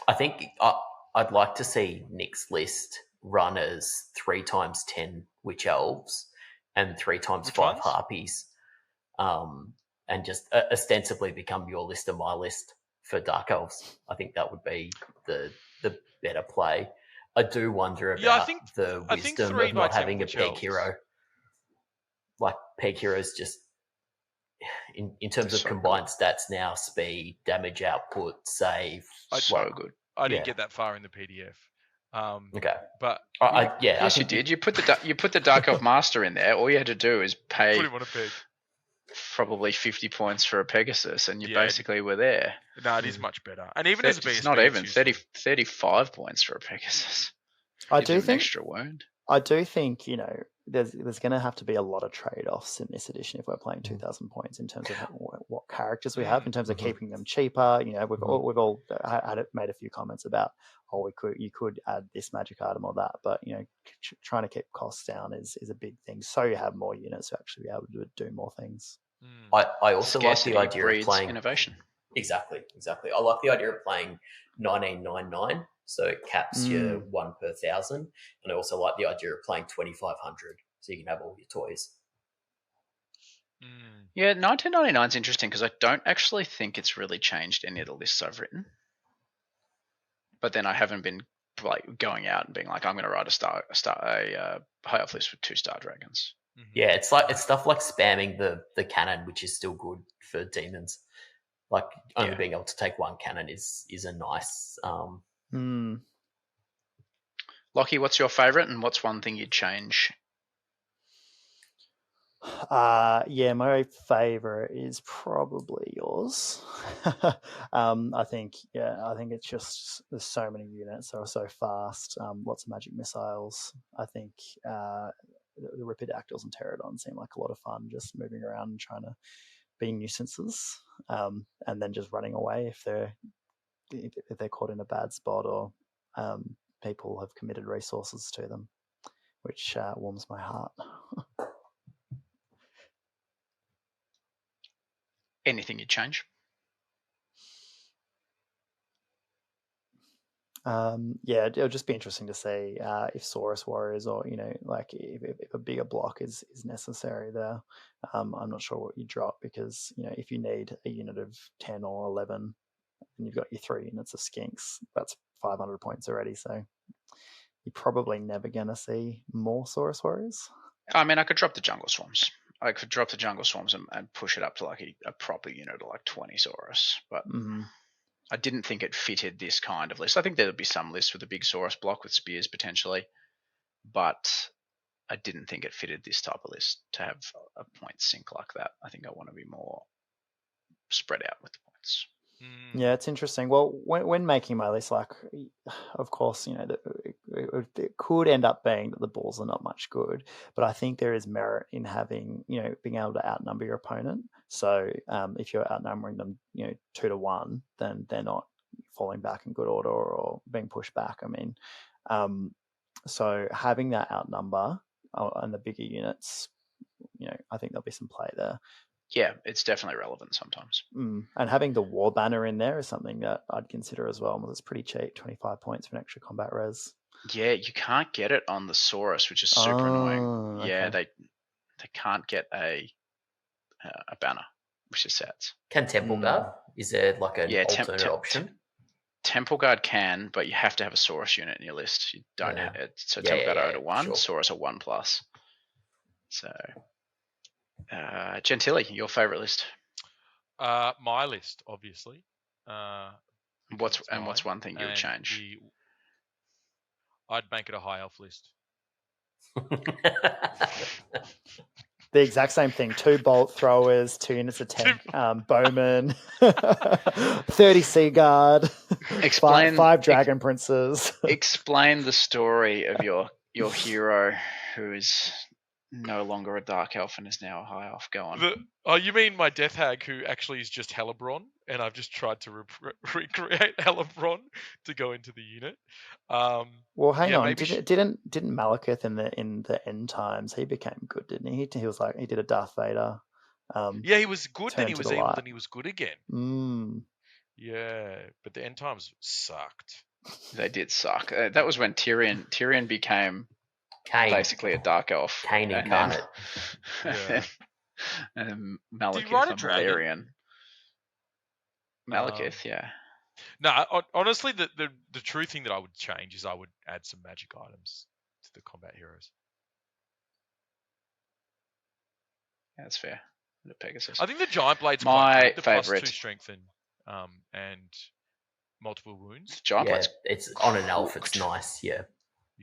I think I'd like to see Nick's list run as 3 times 10 Witch Elves and 3 times 5 Harpies, and just ostensibly become your list and my list for Dark Elves. I think that would be the better play. I do wonder about the wisdom of not having a peg hero. Like, peg heroes just, in terms of combined stats now, speed, damage output, save. So good. I didn't get that far in the PDF. Okay, but yes, you did. You put the Dark Elf Master in there. All you had to do is pay. Put him on a peg. probably 50 points for a Pegasus, and you Yeah. basically were there. No, it is much better. And even as a BSB, It's not even it's 35 points for a Pegasus. I Gives do him an think extra wound. you know there's going to have to be a lot of trade-offs in this edition if we're playing 2,000 points in terms of what characters we have, in terms of keeping them cheaper. You know, we've all made a few comments about you could add this magic item or that, but you know, trying to keep costs down is a big thing. So you have more units to actually be able to do more things. I also Scarcity like the idea breeds of playing innovation. Exactly. I like the idea of playing 1999, so it caps your 1 per 1,000, and I also like the idea of playing 2,500, so you can have all your toys. Yeah, 1999 is interesting because I don't actually think it's really changed any of the lists I've written. But then I haven't been like going out and being like, I'm going to write a high elf list with 2 Star Dragons. Yeah, it's stuff like spamming the cannon, which is still good for demons. Like only being able to take 1 cannon is a nice. Lockie, what's your favourite, and what's one thing you'd change? Yeah, my favorite is probably yours. I think it's just there's so many units that are so fast. Lots of magic missiles. I think the Ripidactyls and Pterodons seem like a lot of fun, just moving around and trying to be nuisances, and then just running away if they're caught in a bad spot or people have committed resources to them, which warms my heart. Anything you'd change? Yeah, it'll just be interesting to see if Saurus Warriors, or you know, like if a bigger block is necessary there. I'm not sure what you drop, because you know, if you need a unit of 10 or 11 and you've got your 3 units of Skinks, that's 500 points already. So you're probably never gonna see more Saurus Warriors. I mean, I could drop the Jungle Swarms. I could drop the Jungle Swarms and push it up to like a proper unit of like 20 Saurus, but I didn't think it fitted this kind of list. I think there'd be some lists with a big Saurus block with spears potentially, but I didn't think it fitted this type of list to have a point sink like that. I think I want to be more spread out with the points. Yeah, it's interesting. Well, when making my list, like, of course, you know, it could end up being that the balls are not much good, but I think there is merit in having, you know, being able to outnumber your opponent. So if you're outnumbering them, you know, 2 to 1, then they're not falling back in good order or being pushed back. I mean, so having that outnumber and the bigger units, you know, I think there'll be some play there. Yeah, it's definitely relevant sometimes. And having the war banner in there is something that I'd consider as well. It's pretty cheap, 25 points for an extra combat res. Yeah, you can't get it on the Saurus, which is super annoying. Yeah, okay. they can't get a banner, which is sad. Can Temple Guard? Is there like an alternate option? Temple Guard can, but you have to have a Saurus unit in your list. You don't have it. So Temple Guard are at a 1, Saurus a 1+. So Gentili, your favourite list? My list, obviously. What's one thing you would change? I'd make it a high elf list. The exact same thing. 2 bolt throwers, 2 units of tank, bowmen, 30 sea guard, 5 dragon princes. Explain the story of your hero who is no longer a dark elf and is now a high elf. Go on. You mean my death hag who actually is just Helibron, and I've just tried to recreate Helibron to go into the unit. Well, hang on. Didn't Malekith in the end times, he became good, didn't he? He was like, he did a Darth Vader. He was good, then he was evil, then he was good again. Yeah, but the end times sucked. They did suck. That was when Tyrion became basically a dark elf. Cain incarnate. And Malekith, a Valerian. Malekith, yeah. No, honestly, the true thing that I would change is I would add some magic items to the combat heroes. Yeah, that's fair. The Pegasus. I think the Giant Blade's my the favorite. +2 strength and multiple wounds. Giant Blade's it's on an elf. It's nice. Yeah,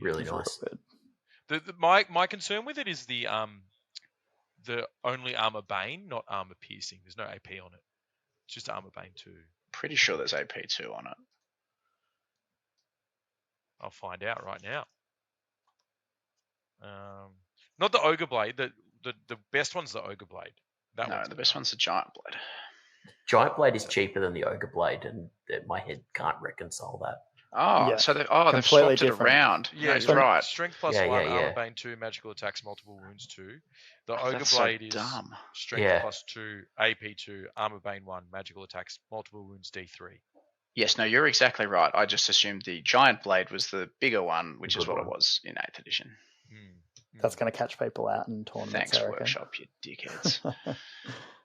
really nice. My concern with it is the the only armor bane, not armor piercing. There's no AP on it. It's just armor bane 2. Pretty sure there's AP2 on it. I'll find out right now. Not the Ogre Blade. The best one's the Ogre Blade. That No, one's the best one's the Giant Blade. Giant Blade is cheaper than the Ogre Blade, and my head can't reconcile that. Oh, Yeah. so they've Completely swapped it different. around. Yeah, No, he's Strength- right. Strength plus Yeah, 1, yeah, armor yeah. bane 2, magical attacks, multiple wounds 2. The Oh, Ogre that's so Blade is dumb. strength Yeah. plus 2, AP 2, armor bane 1, magical attacks, multiple wounds D3. Yes, no, you're exactly right. I just assumed the Giant Blade was the bigger one, which The is good what it one. was in 8th edition. That's going to catch people out in tournaments, Thanks, I reckon. Workshop, you dickheads.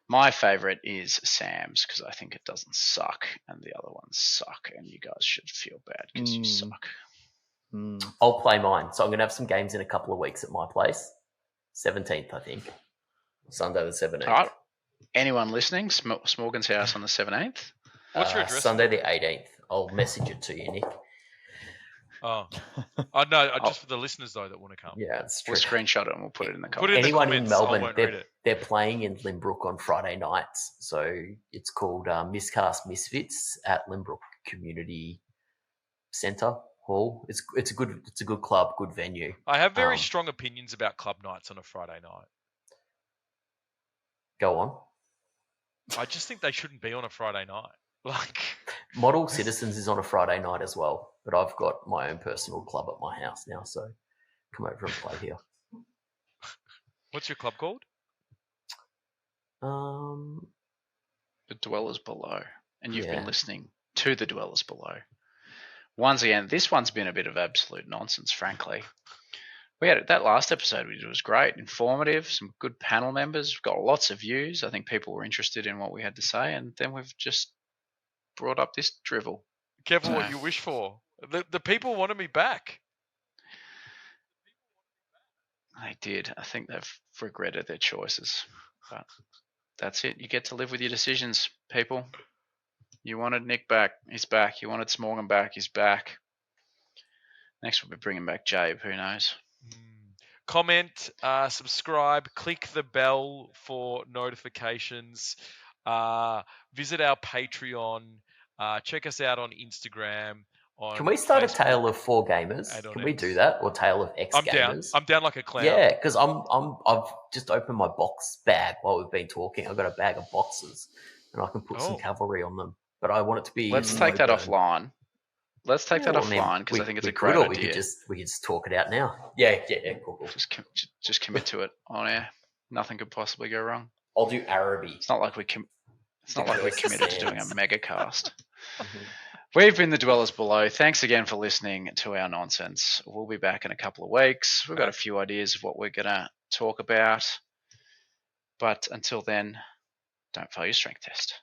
My favourite is Sam's because I think it doesn't suck and the other ones suck, and you guys should feel bad because you suck. I'll play mine. So I'm going to have some games in a couple of weeks at my place. 17th, I think. Sunday the 17th. All right. Anyone listening? Smorgan's house on the 17th. What's your address? Sunday the 18th. I'll message it to you, Nick. Oh, no, just for the listeners though that want to come. Yeah, it's true. We'll screenshot it and we'll put it in the Put comments. it in the Anyone in comments. I Melbourne, won't read it. they're playing in Limbrook on Friday nights. So it's called Miscast Misfits at Limbrook Community Centre Hall. It's a good club, good venue. I have very strong opinions about club nights on a Friday night. Go on. I just think they shouldn't be on a Friday night. Like Model Citizens is on a Friday night as well, but I've got my own personal club at my house now, so come over and play here. What's your club called? The Dwellers Below. And you've Yeah. been listening to The Dwellers Below. Once again, this one's been a bit of absolute nonsense, frankly. We had that last episode we did was great, informative, some good panel members, got lots of views. I think people were interested in what we had to say, and then we've just brought up this drivel. Careful what you wish for. The people wanted me back. They did. I think they've regretted their choices. But that's it. You get to live with your decisions, people. You wanted Nick back. He's back. You wanted Smorgan back. He's back. Next we'll be bringing back Jabe. Who knows? Comment, subscribe, click the bell for notifications. Visit our Patreon. Check us out on Instagram. Can we start Facebook, a Tale of 4 Gamers? and on Can we X. do that? Or Tale of X I'm down. Gamers? I'm down like a clown. Yeah, because I've just opened my box bag while we've been talking. I've got a bag of boxes, and I can put some cavalry on them. But I want it to be. Let's take that offline. Let's take that Well, I mean, offline because I think it's a we great could, or we idea. could just talk it out now. Yeah, cool. Just commit to it on air. Nothing could possibly go wrong. I'll do Araby. It's not like we committed to doing a Sands. mega cast. We've been the Dwellers Below. Thanks again for listening to our nonsense. We'll be back in a couple of weeks. We've got a few ideas of what we're going to talk about. But until then, don't fail your strength test.